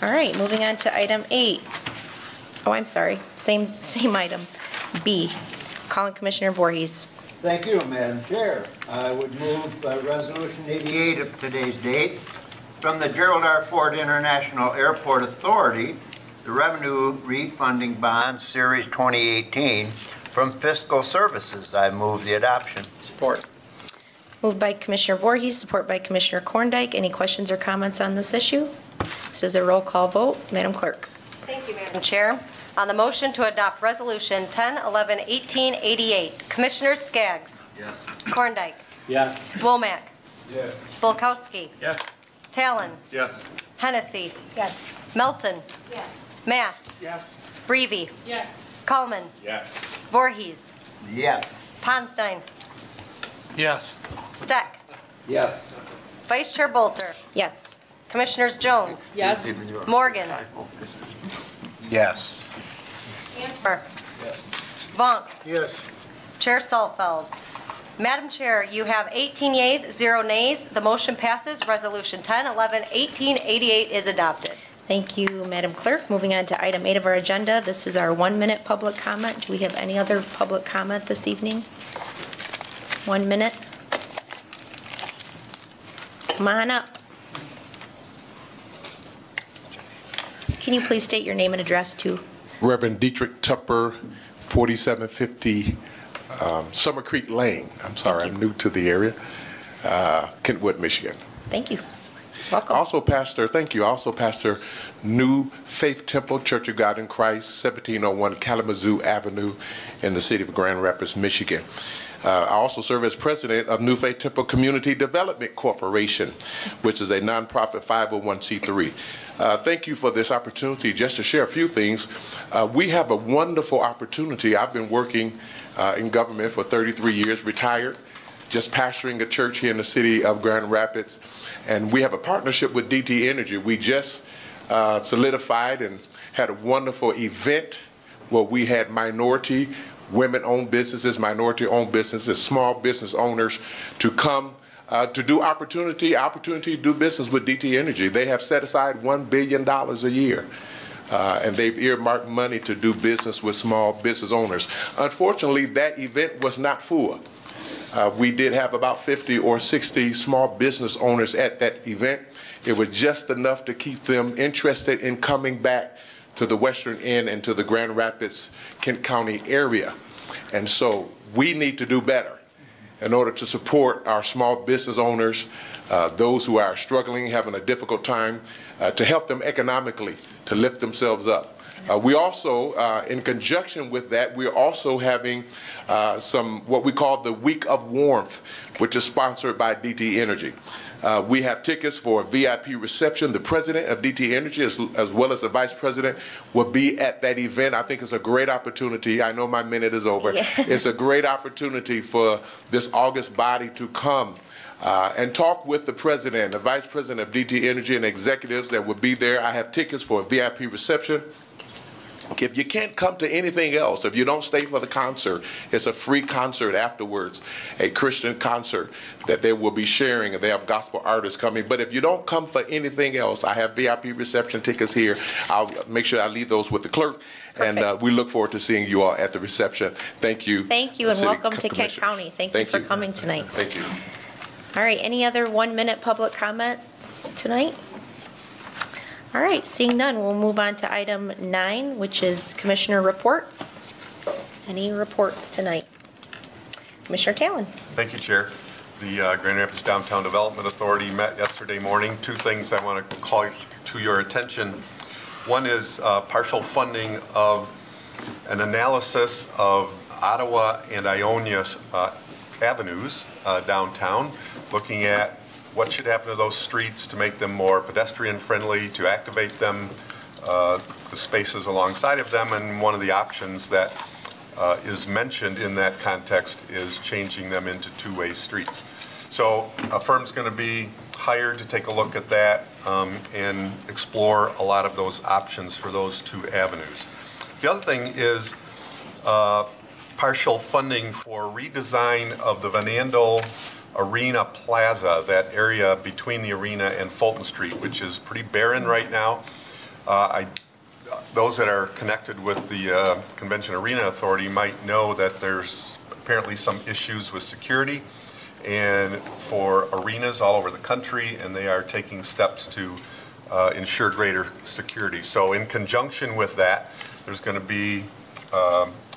All right, moving on to item 8. Oh, I'm sorry, same item, B. Calling Commissioner Voorhees. Thank you, Madam Chair. I would move Resolution 88 of today's date from the Gerald R. Ford International Airport Authority, the Revenue Refunding Bond Series 2018 from Fiscal Services. I move the adoption. Support. Moved by Commissioner Voorhees, support by Commissioner Korndike. Any questions or comments on this issue? This is a roll call vote. Madam Clerk. Thank you, Madam Chair. On the motion to adopt Resolution 10-11-1888, Commissioners Skaggs. Yes. Korndike. Yes. Womack. Yes. Bulkowski. Yes. Talon. Yes. Hennessy. Yes. Melton. Yes. Mast. Yes. Breivy. Yes. Coleman. Yes. Voorhees. Yes. Ponstein. Yes. Steck. Yes. Vice Chair Bolter. Yes. Commissioners Jones. Yes. Morgan. Yes. Antor. Vonk. Yes. Chair Salfeld. Madam Chair, you have 18 yeas, 0 nays. The motion passes. Resolution 10-11-1888 is adopted. Thank you, Madam Clerk. Moving on to item 8 of our agenda. This is our 1-minute public comment. Do we have any other public comment this evening? 1 minute. Come on up. Can you please state your name and address too? Reverend Dietrich Tupper, 4750 Summer Creek Lane. I'm sorry, I'm new to the area. Kentwood, Michigan. Thank you. Welcome. Also, Pastor, thank you. Also, Pastor, New Faith Temple Church of God in Christ, 1701 Kalamazoo Avenue in the city of Grand Rapids, Michigan. I also serve as president of New Faith Temple Community Development Corporation, which is a nonprofit 501c3. Thank you for this opportunity just to share a few things. We have a wonderful opportunity. I've been working in government for 33 years, retired, just pastoring a church here in the city of Grand Rapids. And we have a partnership with DTE Energy. We just solidified and had a wonderful event where we had minority women-owned businesses, minority-owned businesses, small business owners to come to do opportunity to do business with DTE Energy. They have set aside $1 billion a year. And they've earmarked money to do business with small business owners. Unfortunately, that event was not full. We did have about 50 or 60 small business owners at that event. It was just enough to keep them interested in coming back to the Western End and to the Grand Rapids, Kent County area. And so we need to do better in order to support our small business owners, those who are struggling, having a difficult time, to help them economically, to lift themselves up. We also, in conjunction with that, we're also having some what we call the Week of Warmth, which is sponsored by DTE Energy. We have tickets for a VIP reception. The president of DTE Energy, as well as the vice president, will be at that event. I think it's a great opportunity. I know my minute is over. Yeah. It's a great opportunity for this August body to come and talk with the president, the vice president of DTE Energy, and executives that will be there. I have tickets for a VIP reception. If you can't come to anything else, if you don't stay for the concert, it's a free concert afterwards, a Christian concert that they will be sharing, and they have gospel artists coming. But if you don't come for anything else, I have VIP reception tickets here. I'll make sure I leave those with the clerk. Perfect. And we look forward to seeing you all at the reception. Thank you. Thank you, and welcome to Kent County. Thank you for coming tonight. Thank you. All right, any other 1-minute public comments tonight? All right, seeing none, we'll move on to item 9, which is commissioner reports. Any reports tonight? Commissioner Talon. Thank you, Chair. The Grand Rapids Downtown Development Authority met yesterday morning. 2 things I want to call to your attention. One is partial funding of an analysis of Ottawa and Ionia avenues downtown, looking at what should happen to those streets to make them more pedestrian-friendly, to activate them, the spaces alongside of them, and one of the options that is mentioned in that context is changing them into two-way streets. So a firm's going to be hired to take a look at that and explore a lot of those options for those two avenues. The other thing is partial funding for redesign of the Van Andel Arena Plaza, that area between the arena and Fulton Street, which is pretty barren right now. Those that are connected with the Convention Arena Authority might know that there's apparently some issues with security and for arenas all over the country, and they are taking steps to ensure greater security. So in conjunction with that, there's going to be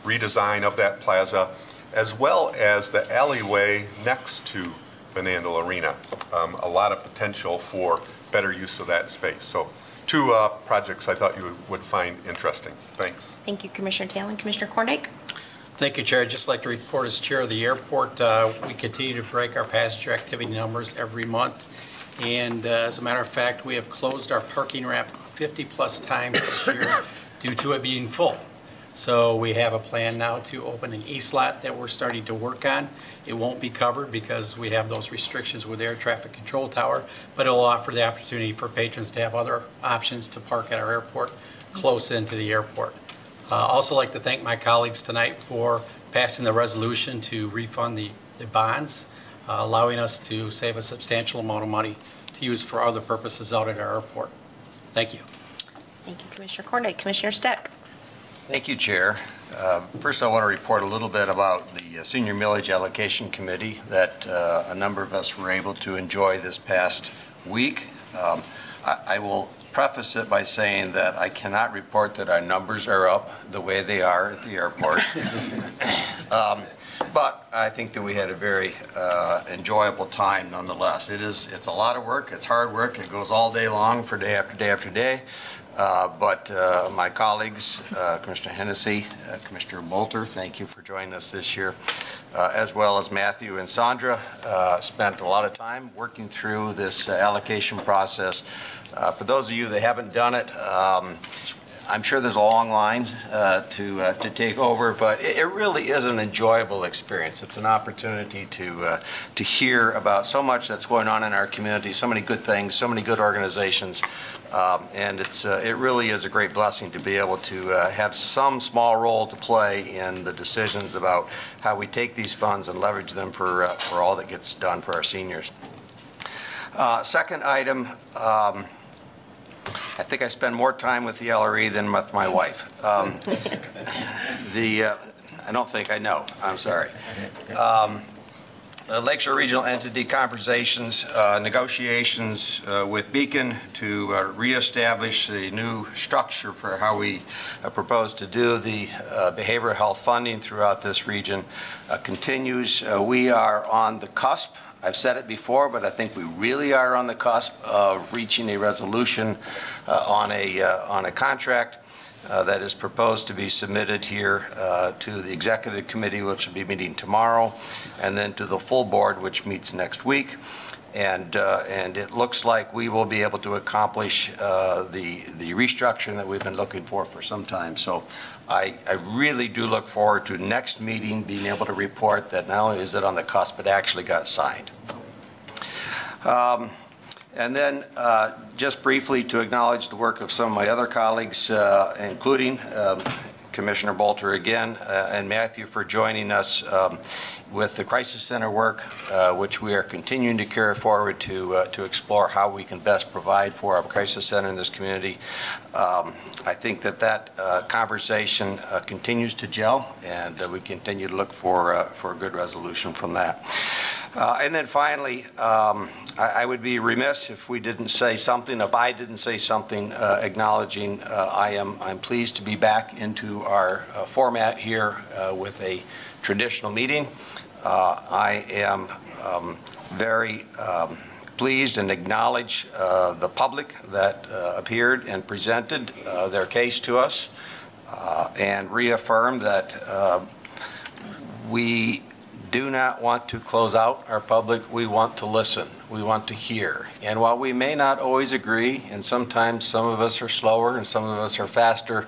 redesign of that plaza, as well as the alleyway next to Van Andel Arena. A lot of potential for better use of that space. So two projects I thought you would find interesting. Thanks. Thank you, Commissioner Talon. Commissioner Kornick? Thank you, Chair. I'd just like to report as Chair of the Airport, we continue to break our passenger activity numbers every month. And as a matter of fact, we have closed our parking ramp 50-plus times this year due to it being full. So we have a plan now to open an east lot that we're starting to work on. It won't be covered because we have those restrictions with air traffic control tower, but it will offer the opportunity for patrons to have other options to park at our airport close into the airport. Also like to thank my colleagues tonight for passing the resolution to refund the bonds, allowing us to save a substantial amount of money to use for other purposes out at our airport. Thank you. Thank you, Commissioner Kornick. Commissioner Steck? Thank you, Chair. First, I want to report a little bit about the Senior Millage Allocation Committee that a number of us were able to enjoy this past week. I will preface it by saying that I cannot report that our numbers are up the way they are at the airport. But I think that we had a very enjoyable time nonetheless. It's a lot of work, it's hard work, it goes all day long for day after day after day. But my colleagues, Commissioner Hennessy, Commissioner Bolter, thank you for joining us this year, as well as Matthew and Sandra, spent a lot of time working through this allocation process. For those of you that haven't done it, I'm sure there's long lines to take over, but it really is an enjoyable experience. It's an opportunity to hear about so much that's going on in our community, so many good things, so many good organizations, and it really is a great blessing to be able to have some small role to play in the decisions about how we take these funds and leverage them for all that gets done for our seniors. Second item. I think I spend more time with the LRE than with my wife. I don't think I know. I'm sorry. Lakeshore Regional Entity conversations, negotiations with Beacon to reestablish a new structure for how we propose to do the behavioral health funding throughout this region continues. We are on the cusp. I've said it before, but I think we really are on the cusp of reaching a resolution on a contract that is proposed to be submitted here to the Executive Committee, which will be meeting tomorrow, and then to the full board, which meets next week. And it looks like we will be able to accomplish the restructuring that we've been looking for some time. So I really do look forward to next meeting being able to report that not only is it on the cusp, but actually got signed. And then just briefly to acknowledge the work of some of my other colleagues, including Commissioner Bolter again, and Matthew for joining us with the Crisis Center work, which we are continuing to carry forward to explore how we can best provide for our Crisis Center in this community. I think that conversation continues to gel, and we continue to look for a good resolution from that. And then finally, I would be remiss if we didn't say something, if I didn't say something acknowledging I'm pleased to be back into our format here with a traditional meeting. I am very pleased and acknowledge the public that appeared and presented their case to us and reaffirm that we do not want to close out our public. We want to listen. We want to hear. And while we may not always agree, and sometimes some of us are slower and some of us are faster,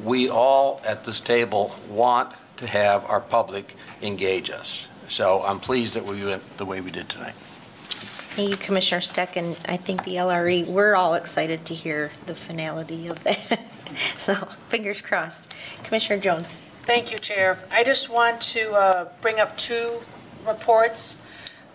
we all at this table want to have our public engage us. So I'm pleased that we went the way we did tonight. Thank you, Commissioner Steck, and I think the LRE, we're all excited to hear the finality of that. So fingers crossed. Commissioner Jones. Thank you, Chair. I just want to bring up two reports.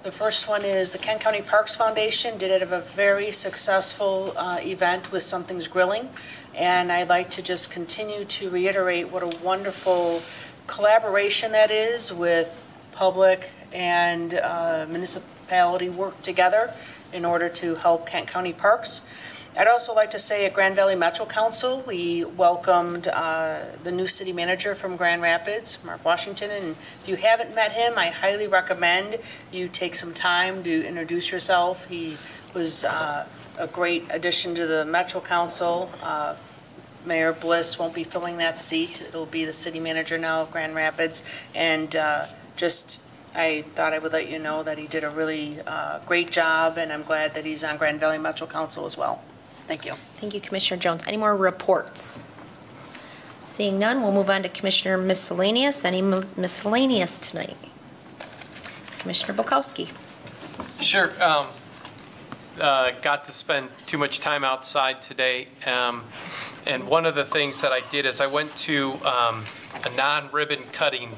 The first one is the Kent County Parks Foundation did have a very successful event with Something's Grilling, and I'd like to just continue to reiterate what a wonderful collaboration that is with public and municipality work together in order to help Kent County Parks. I'd also like to say at Grand Valley Metro Council, we welcomed the new city manager from Grand Rapids, Mark Washington, and if you haven't met him, I highly recommend you take some time to introduce yourself. He was a great addition to the Metro Council. Mayor Bliss won't be filling that seat. It'll be the city manager now of Grand Rapids, and I thought I would let you know that he did a really great job, and I'm glad that he's on Grand Valley Metro Council as well. Thank you. Thank you, Commissioner Jones. Any more reports? Seeing none, we'll move on to Commissioner Miscellaneous. Any miscellaneous tonight? Commissioner Bukowski. Sure. Got to spend too much time outside today. And one of the things that I did is I went to a non-ribbon cutting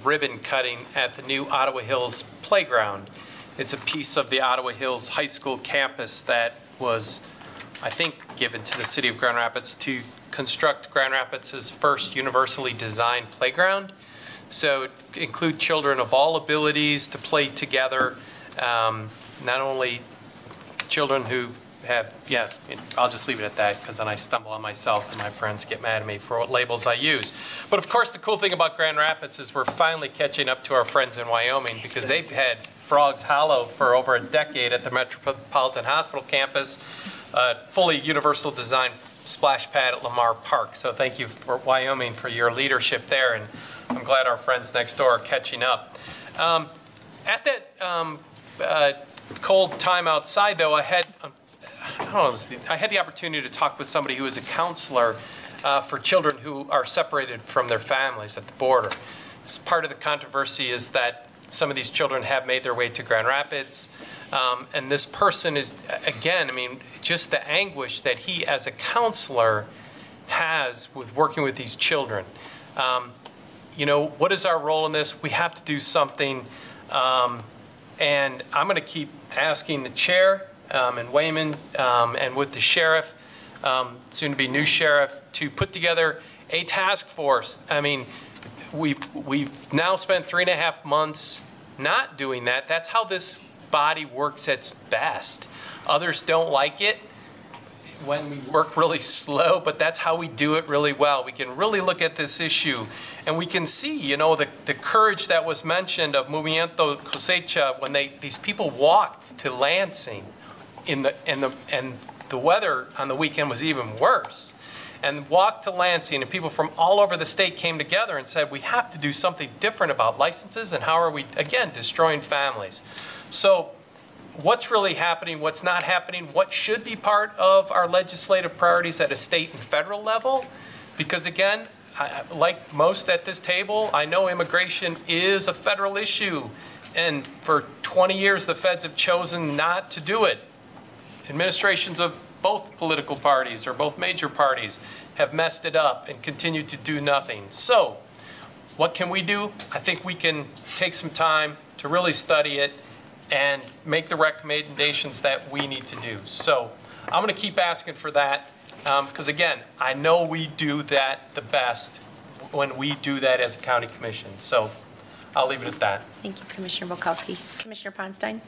at the new Ottawa Hills playground. It's a piece of the Ottawa Hills High School campus that was, I think, given to the city of Grand Rapids to construct Grand Rapids' first universally designed playground. So include children of all abilities to play together, not only children who have, I'll just leave it at that because then I stumble on myself and my friends get mad at me for what labels I use. But of course the cool thing about Grand Rapids is we're finally catching up to our friends in Wyoming because they've had Frogs Hollow for over a decade at the Metropolitan Hospital campus, fully universal design splash pad at Lamar Park. So thank you for Wyoming for your leadership there, and I'm glad our friends next door are catching up. At that cold time outside though, I had the opportunity to talk with somebody who is a counselor for children who are separated from their families at the border. Part of the controversy is that some of these children have made their way to Grand Rapids, and this person is, again, I mean, just the anguish that he as a counselor has with working with these children. You know, what is our role in this? We have to do something, and I'm going to keep asking the chair and Wayman and with the sheriff, soon to be new sheriff, to put together a task force. I mean, we've now spent 3.5 months not doing that. That's how this body works at its best. Others don't like it when we work really slow, but that's how we do it really well. We can really look at this issue and we can see, you know, the courage that was mentioned of Movimiento Cosecha when these people walked to Lansing and the weather on the weekend was even worse, and walked to Lansing, and people from all over the state came together and said, we have to do something different about licenses, and how are we, again, destroying families. So what's really happening, what's not happening, what should be part of our legislative priorities at a state and federal level? Because again, like most at this table, I know immigration is a federal issue, and for 20 years the feds have chosen not to do it. Administrations of both political parties or both major parties have messed it up and continue to do nothing. So what can we do? I think we can take some time to really study it and make the recommendations that we need to do. So I'm going to keep asking for that because, again, I know we do that the best when we do that as a county commission. So I'll leave it at that. Thank you, Commissioner Volkowski. Commissioner Ponstein.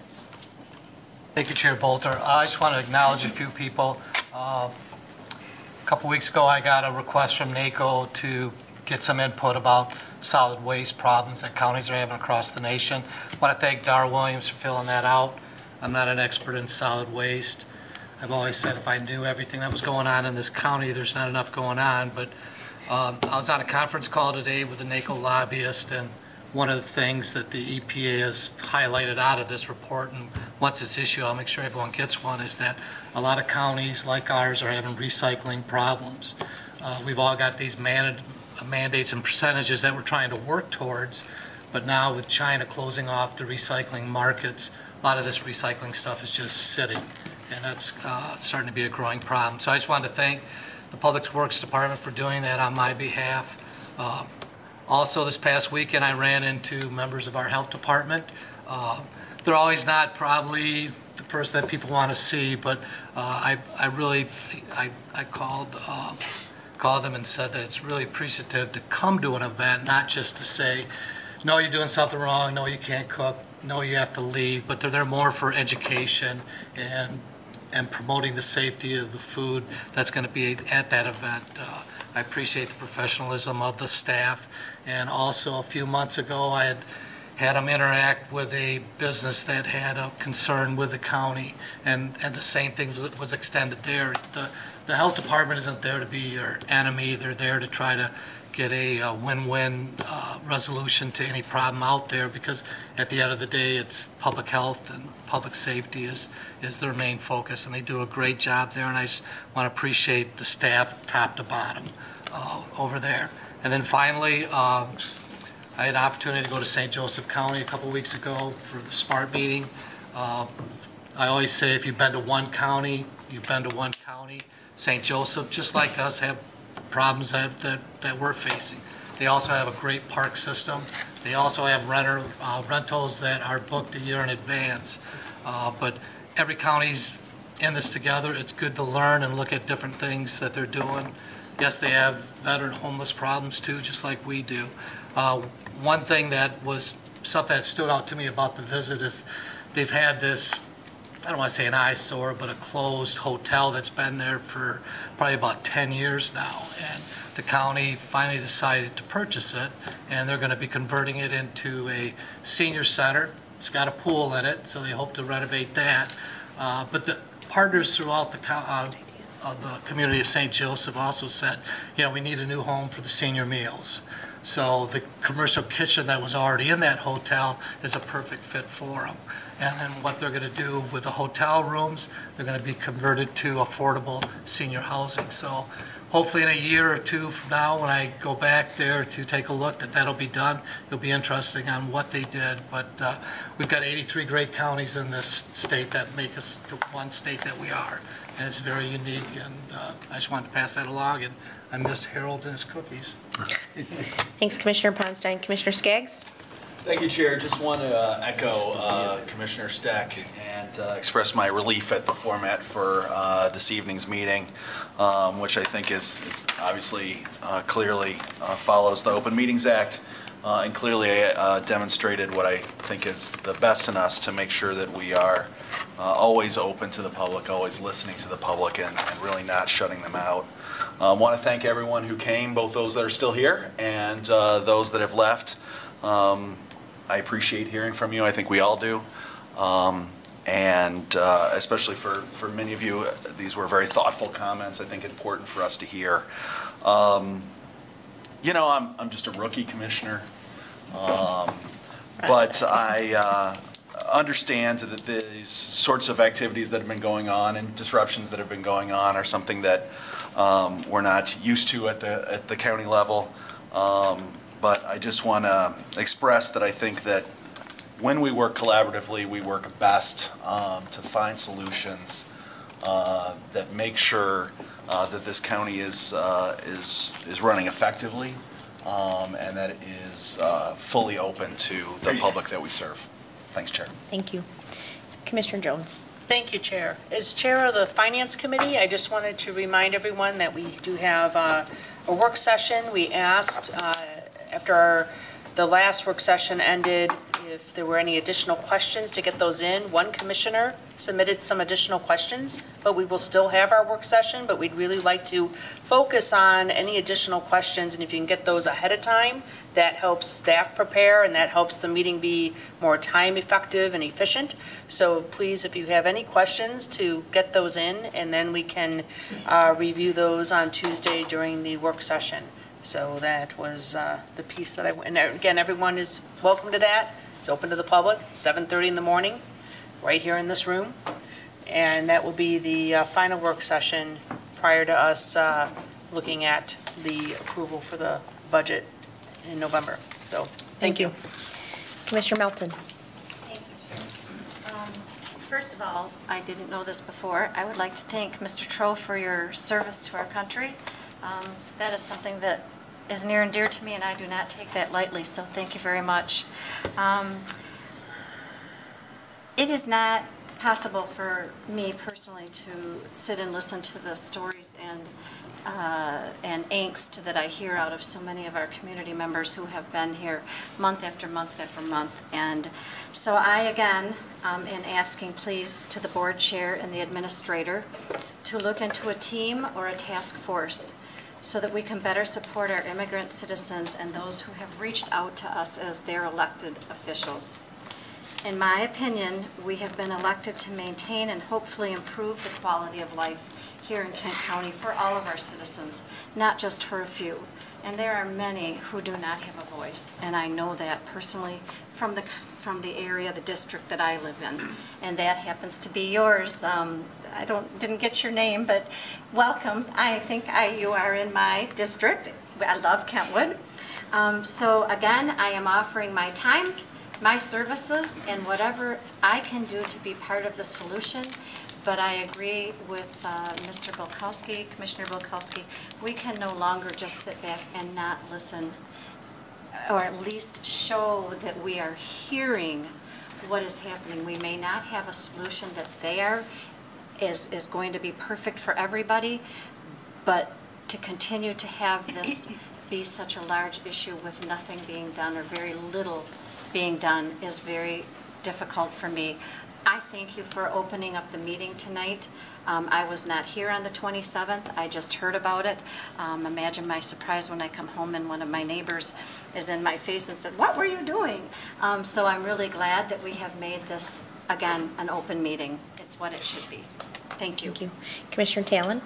Thank you, Chair Bolter. I just want to acknowledge a few people. A couple weeks ago, I got a request from NACO to get some input about solid waste problems that counties are having across the nation. I want to thank Dar Williams for filling that out. I'm not an expert in solid waste. I've always said if I knew everything that was going on in this county, there's not enough going on. But I was on a conference call today with a NACO lobbyist, and one of the things that the EPA has highlighted out of this report, and once it's issued, I'll make sure everyone gets one, is that a lot of counties like ours are having recycling problems. We've all got these mandates and percentages that we're trying to work towards, but now with China closing off the recycling markets, a lot of this recycling stuff is just sitting, and that's starting to be a growing problem. So I just wanted to thank the Public Works Department for doing that on my behalf. Also, this past weekend, I ran into members of our health department. They're always not probably the person that people want to see, but I called them and said that it's really appreciative to come to an event, not just to say, no, you're doing something wrong, no, you can't cook, no, you have to leave, but they're there more for education and promoting the safety of the food that's going to be at that event. I appreciate the professionalism of the staff. And also, a few months ago, I had them interact with a business that had a concern with the county, and the same thing was extended there. The health department isn't there to be your enemy. They're there to try to get a win-win resolution to any problem out there, because at the end of the day, it's public health and public safety is their main focus, and they do a great job there, and I just want to appreciate the staff top to bottom over there. And then finally, I had an opportunity to go to St. Joseph County a couple weeks ago for the SMART meeting. I always say if you've been to one county, you've been to one county. St. Joseph, just like us, have problems that we're facing. They also have a great park system. They also have rentals that are booked a year in advance. But every county's in this together. It's good to learn and look at different things that they're doing. Yes, they have veteran homeless problems too, just like we do. One thing that was something that stood out to me about the visit is they've had this, I don't want to say an eyesore, but a closed hotel that's been there for probably about 10 years now. And the county finally decided to purchase it, and they're going to be converting it into a senior center. It's got a pool in it, so they hope to renovate that. But the partners throughout the community of St. Joseph also said, we need a new home for the senior meals. So the commercial kitchen that was already in that hotel is a perfect fit for them. And then what they're going to do with the hotel rooms, they're going to be converted to affordable senior housing. So hopefully in a year or two from now, when I go back there to take a look, that'll be done. It'll be interesting on what they did. But we've got 83 great counties in this state that make us the one state that we are. And it's very unique, and I just wanted to pass that along, and I missed Harold and his cookies. Thanks, Commissioner Ponstein. Commissioner Skaggs? Thank you, Chair. Just want to echo Commissioner Steck and express my relief at the format for this evening's meeting, which I think is obviously clearly follows the Open Meetings Act and clearly demonstrated what I think is the best in us to make sure that we are always open to the public, always listening to the public, and really not shutting them out. I want to thank everyone who came, both those that are still here and those that have left. I appreciate hearing from you. I think we all do. And especially for many of you, these were very thoughtful comments. I think important for us to hear. I'm just a rookie commissioner, but I understand that these sorts of activities that have been going on and disruptions that have been going on are something that we're not used to at the county level. But I just want to express that I think that when we work collaboratively, we work best to find solutions that make sure that this county is running effectively and that it is fully open to the public that we serve. Thanks, Chair. Thank you. Commissioner Jones. Thank you, Chair. As Chair of the Finance Committee, I just wanted to remind everyone that we do have a work session. We asked after the last work session ended if there were any additional questions to get those in. One commissioner submitted some additional questions, but we will still have our work session, but we'd really like to focus on any additional questions, and if you can get those ahead of time, that helps staff prepare and that helps the meeting be more time effective and efficient. So please, if you have any questions, to get those in, and then we can review those on Tuesday during the work session. So that was the piece that and again, everyone is welcome to that. It's open to the public, 7:30 in the morning, right here in this room. And that will be the final work session prior to us looking at the approval for the budget in November. So, thank you. Commissioner Melton. First of all, I didn't know this before. I would like to thank Mr. Troe for your service to our country. That is something that is near and dear to me, and I do not take that lightly, so thank you very much. It is not possible for me personally to sit and listen to the stories and angst that I hear out of so many of our community members who have been here month after month after month. And so I, again, am asking please to the board chair and the administrator to look into a team or a task force so that we can better support our immigrant citizens and those who have reached out to us as their elected officials. In my opinion, we have been elected to maintain and hopefully improve the quality of life here in Kent County for all of our citizens, not just for a few. And there are many who do not have a voice, and I know that personally from the area, the district that I live in, and that happens to be yours. I didn't get your name, but welcome. I think you are in my district. I love Kentwood. So again, I am offering my time, my services, and whatever I can do to be part of the solution. But I agree with Mr. Bilkowski, Commissioner Bilkowski. We can no longer just sit back and not listen, or at least show that we are hearing what is happening. We may not have a solution that is going to be perfect for everybody, but to continue to have this be such a large issue with nothing being done or very little being done is very difficult for me. I thank you for opening up the meeting tonight. I was not here on the 27th. I just heard about it. Imagine my surprise when I come home and one of my neighbors is in my face and said, "What were you doing?" So I'm really glad that we have made this, again, an open meeting. It's what it should be. Thank you. Thank you. Commissioner Talon.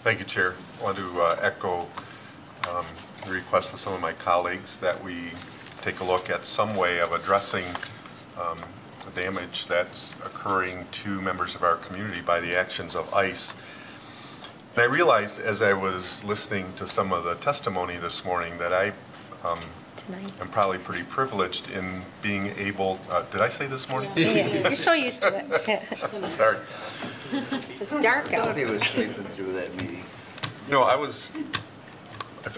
Thank you, Chair. I want to echo the request of some of my colleagues that we take a look at some way of addressing the damage that's occurring to members of our community by the actions of ICE. And I realized as I was listening to some of the testimony this morning that I am probably pretty privileged in being able, did I say this morning? Yeah, you're so used to it. Sorry. It's dark out. I thought he was sleeping through that meeting. You know,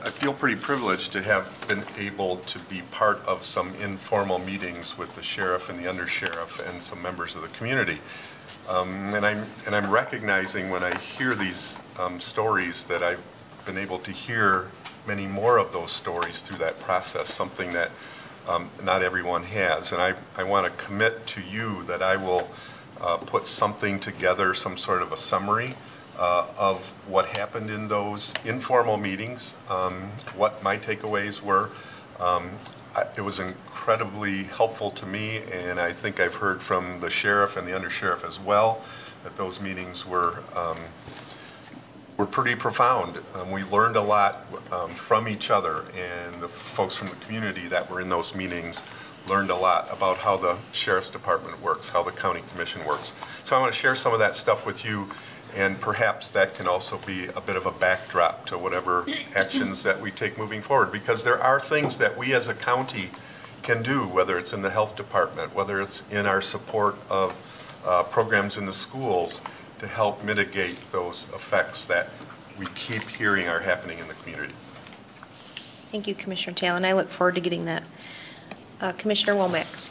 I feel pretty privileged to have been able to be part of some informal meetings with the sheriff and the undersheriff and some members of the community. And I'm recognizing when I hear these stories that I've been able to hear many more of those stories through that process, something that not everyone has. And I want to commit to you that I will put something together, some sort of a summary of what happened in those informal meetings, what my takeaways were. It was incredibly helpful to me, and I think I've heard from the sheriff and the undersheriff as well that those meetings were pretty profound. We learned a lot from each other, and the folks from the community that were in those meetings learned a lot about how the Sheriff's Department works, how the County Commission works. So I want to share some of that stuff with you, and perhaps that can also be a bit of a backdrop to whatever actions that we take moving forward, because there are things that we as a county can do, whether it's in the health department, whether it's in our support of programs in the schools to help mitigate those effects that we keep hearing are happening in the community. Thank you, Commissioner Talon. I look forward to getting that. Commissioner Womack.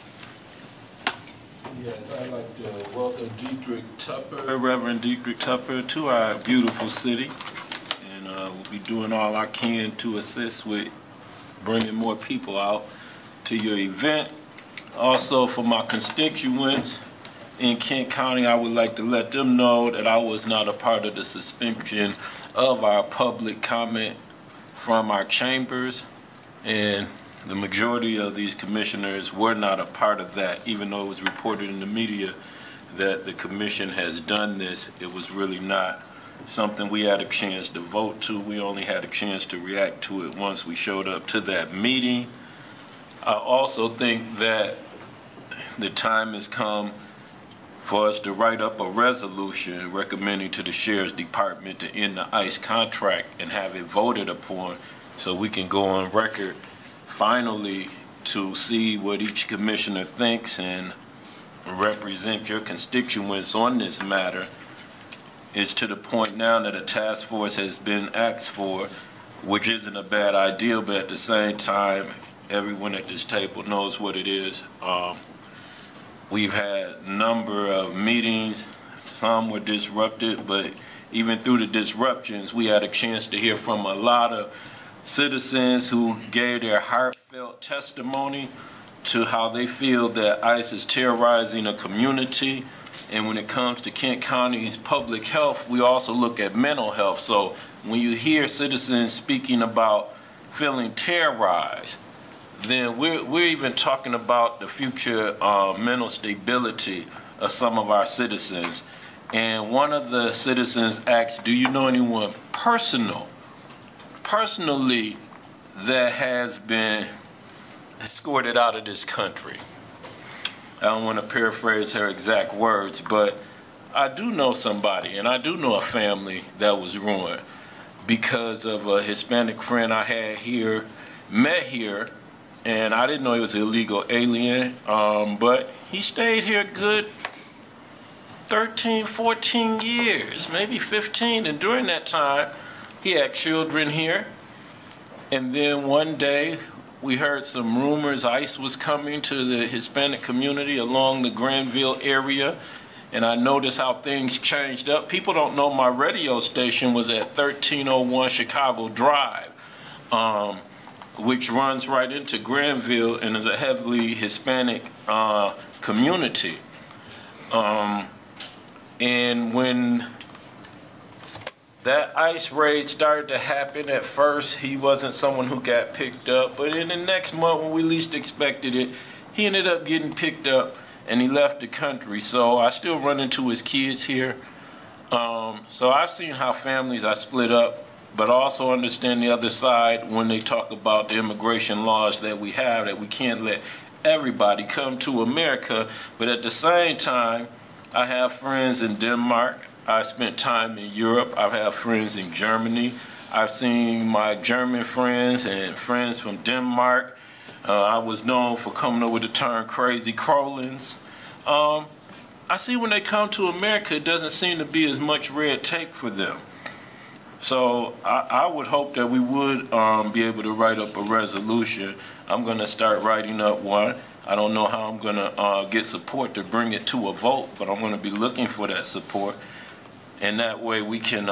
Yes, I'd like to welcome Dietrich Tupper, Reverend Dietrich Tupper, to our beautiful city. And we'll be doing all I can to assist with bringing more people out to your event. Also, for my constituents in Kent County, I would like to let them know that I was not a part of the suspension of our public comment from our chambers. And the majority of these commissioners were not a part of that, even though it was reported in the media that the commission has done this. It was really not something we had a chance to vote to. We only had a chance to react to it once we showed up to that meeting. I also think that the time has come for us to write up a resolution recommending to the Sheriff's Department to end the ICE contract and have it voted upon so we can go on record finally to see what each commissioner thinks and represent your constituents on this matter. It's to the point now that a task force has been asked for, which isn't a bad idea, but at the same time, everyone at this table knows what it is. We've had a number of meetings. Some were disrupted, but even through the disruptions, we had a chance to hear from a lot of citizens who gave their heartfelt testimony to how they feel that ICE is terrorizing a community. And when it comes to Kent County's public health, we also look at mental health. So when you hear citizens speaking about feeling terrorized, then we're even talking about the future mental stability of some of our citizens. And one of the citizens asked, do you know anyone personally that has been escorted out of this country? I don't want to paraphrase her exact words, but I do know somebody, and I do know a family that was ruined because of a Hispanic friend I had here, met here, and I didn't know he was an illegal alien, but he stayed here good 13, 14 years, maybe 15, and during that time, he had children here. And then one day, we heard some rumors ICE was coming to the Hispanic community along the Granville area, and I noticed how things changed up. People don't know my radio station was at 1301 Chicago Drive, which runs right into Granville and is a heavily Hispanic community. And when that ICE raid started to happen, at first he wasn't someone who got picked up, but in the next month when we least expected it, he ended up getting picked up and he left the country. So I still run into his kids here. So I've seen how families are split up, but also understand the other side when they talk about the immigration laws that we have, that we can't let everybody come to America. But at the same time, I have friends in Denmark. I spent time in Europe. I've had friends in Germany. I've seen my German friends and friends from Denmark. I was known for coming up with the term crazy Krolins. I see when they come to America, it doesn't seem to be as much red tape for them. So I would hope that we would be able to write up a resolution. I'm going to start writing up one. I don't know how I'm going to get support to bring it to a vote, but I'm going to be looking for that support. And that way we can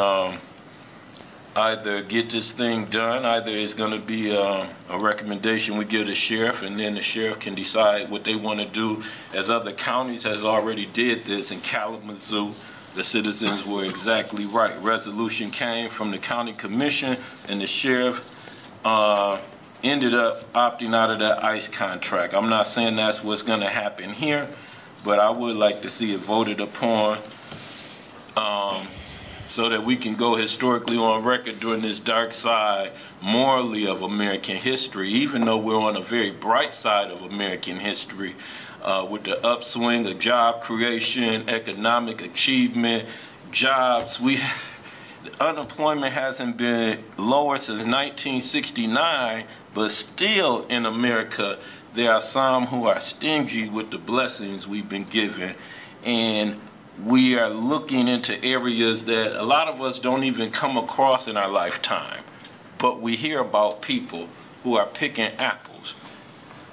either get this thing done, either it's going to be a recommendation we give the sheriff, and then the sheriff can decide what they want to do. As other counties has already did this in Kalamazoo, the citizens were exactly right. Resolution came from the county commission, and the sheriff ended up opting out of that ICE contract. I'm not saying that's what's going to happen here, but I would like to see it voted upon so that we can go historically on record during this dark side morally of American history, even though we're on a very bright side of American history with the upswing of job creation, economic achievement, jobs. Unemployment hasn't been lower since 1969, but still in America, there are some who are stingy with the blessings we've been given. And we are looking into areas that a lot of us don't even come across in our lifetime. But we hear about people who are picking apples.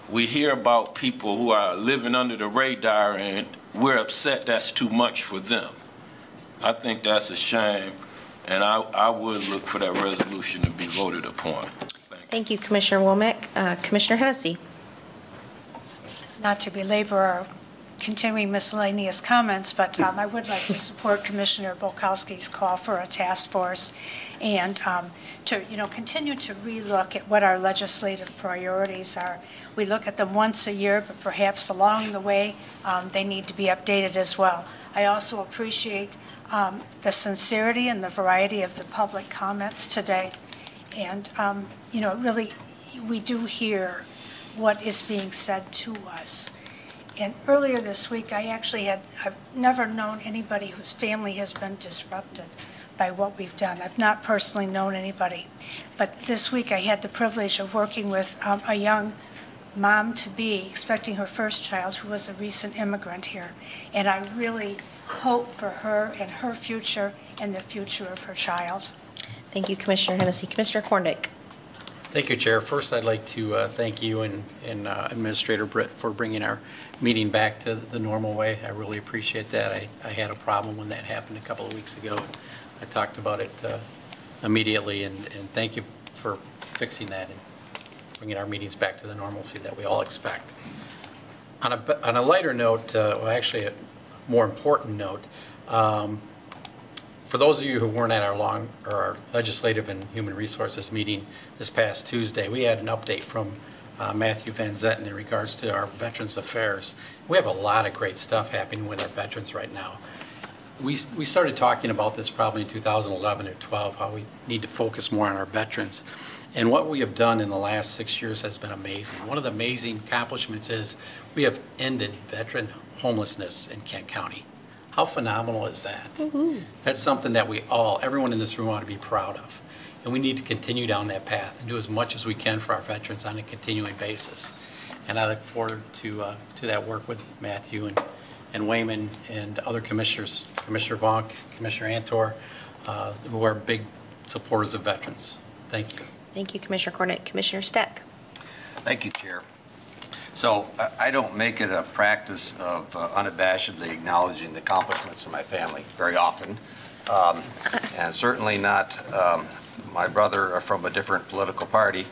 We hear about people who are living under the radar, and we're upset that's too much for them. I think that's a shame, and I would look for that resolution to be voted upon. Thank you, Commissioner Womack. Commissioner Hennessy. Not to belabor our continuing miscellaneous comments, but I would like to support Commissioner Bolkowski's call for a task force and to continue to relook at what our legislative priorities are. We look at them once a year, but perhaps along the way they need to be updated as well. I also appreciate the sincerity and the variety of the public comments today. And, really, we do hear what is being said to us. And earlier this week, I've never known anybody whose family has been disrupted by what we've done. I've not personally known anybody. But this week, I had the privilege of working with a young mom-to-be expecting her first child who was a recent immigrant here. And I really hope for her and her future and the future of her child. Thank you, Commissioner Hennessy. Commissioner Kornick. Thank you, Chair. First, I'd like to thank you and Administrator Britt for bringing our meeting back to the normal way. I really appreciate that. I had a problem when that happened a couple of weeks ago. I talked about it immediately, and thank you for fixing that and bringing our meetings back to the normalcy that we all expect. On a lighter note, well, actually a more important note, for those of you who weren't at our Legislative and Human Resources meeting this past Tuesday, we had an update from Matthew Van Zetten in regards to our Veterans Affairs. We have a lot of great stuff happening with our veterans right now. We started talking about this probably in 2011 or 12, how we need to focus more on our veterans. And what we have done in the last 6 years has been amazing. One of the amazing accomplishments is we have ended veteran homelessness in Kent County. How phenomenal is that? Mm-hmm. That's something that everyone in this room ought to be proud of. And we need to continue down that path and do as much as we can for our veterans on a continuing basis. And I look forward to that work with Matthew and Wayman and other commissioners, Commissioner Vonk, Commissioner Antor, who are big supporters of veterans. Thank you. Thank you, Commissioner Kornick. Commissioner Steck. Thank you, Chair. So I don't make it a practice of unabashedly acknowledging the accomplishments of my family very often, and certainly not my brother from a different political party,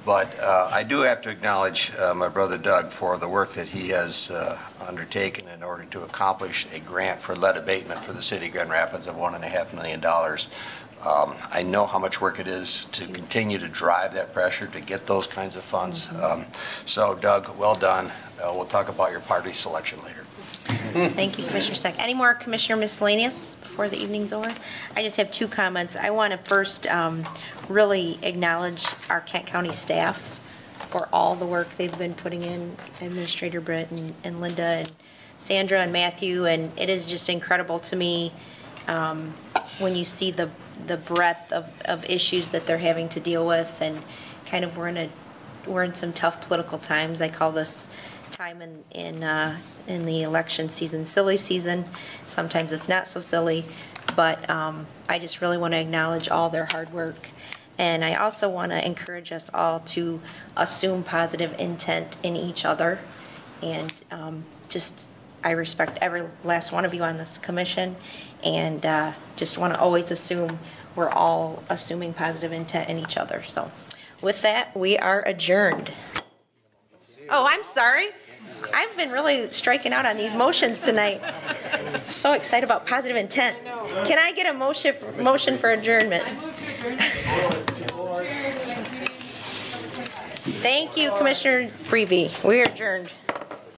but I do have to acknowledge my brother Doug for the work that he has undertaken in order to accomplish a grant for lead abatement for the city of Grand Rapids of $1.5 million. I know how much work it is to continue to drive that pressure to get those kinds of funds. So Doug, well done. We'll talk about your party selection later. Thank you, Commissioner Steck. Any more Commissioner Miscellaneous before the evening's over? I just have two comments. I want to first really acknowledge our Kent County staff for all the work they've been putting in, Administrator Britt and Linda and Sandra and Matthew, and it is just incredible to me when you see the breadth of issues that they're having to deal with, and kind of we're in some tough political times. I call this time in the election season silly season. Sometimes it's not so silly, but I just really want to acknowledge all their hard work. And I also want to encourage us all to assume positive intent in each other. And I respect every last one of you on this commission, and just want to always assume we're all assuming positive intent in each other. So with that, we are adjourned. Oh, I'm sorry. I've been really striking out on these motions tonight. I'm so excited about positive intent. Can I get a motion for adjournment? Thank you, Commissioner Breeve. We are adjourned.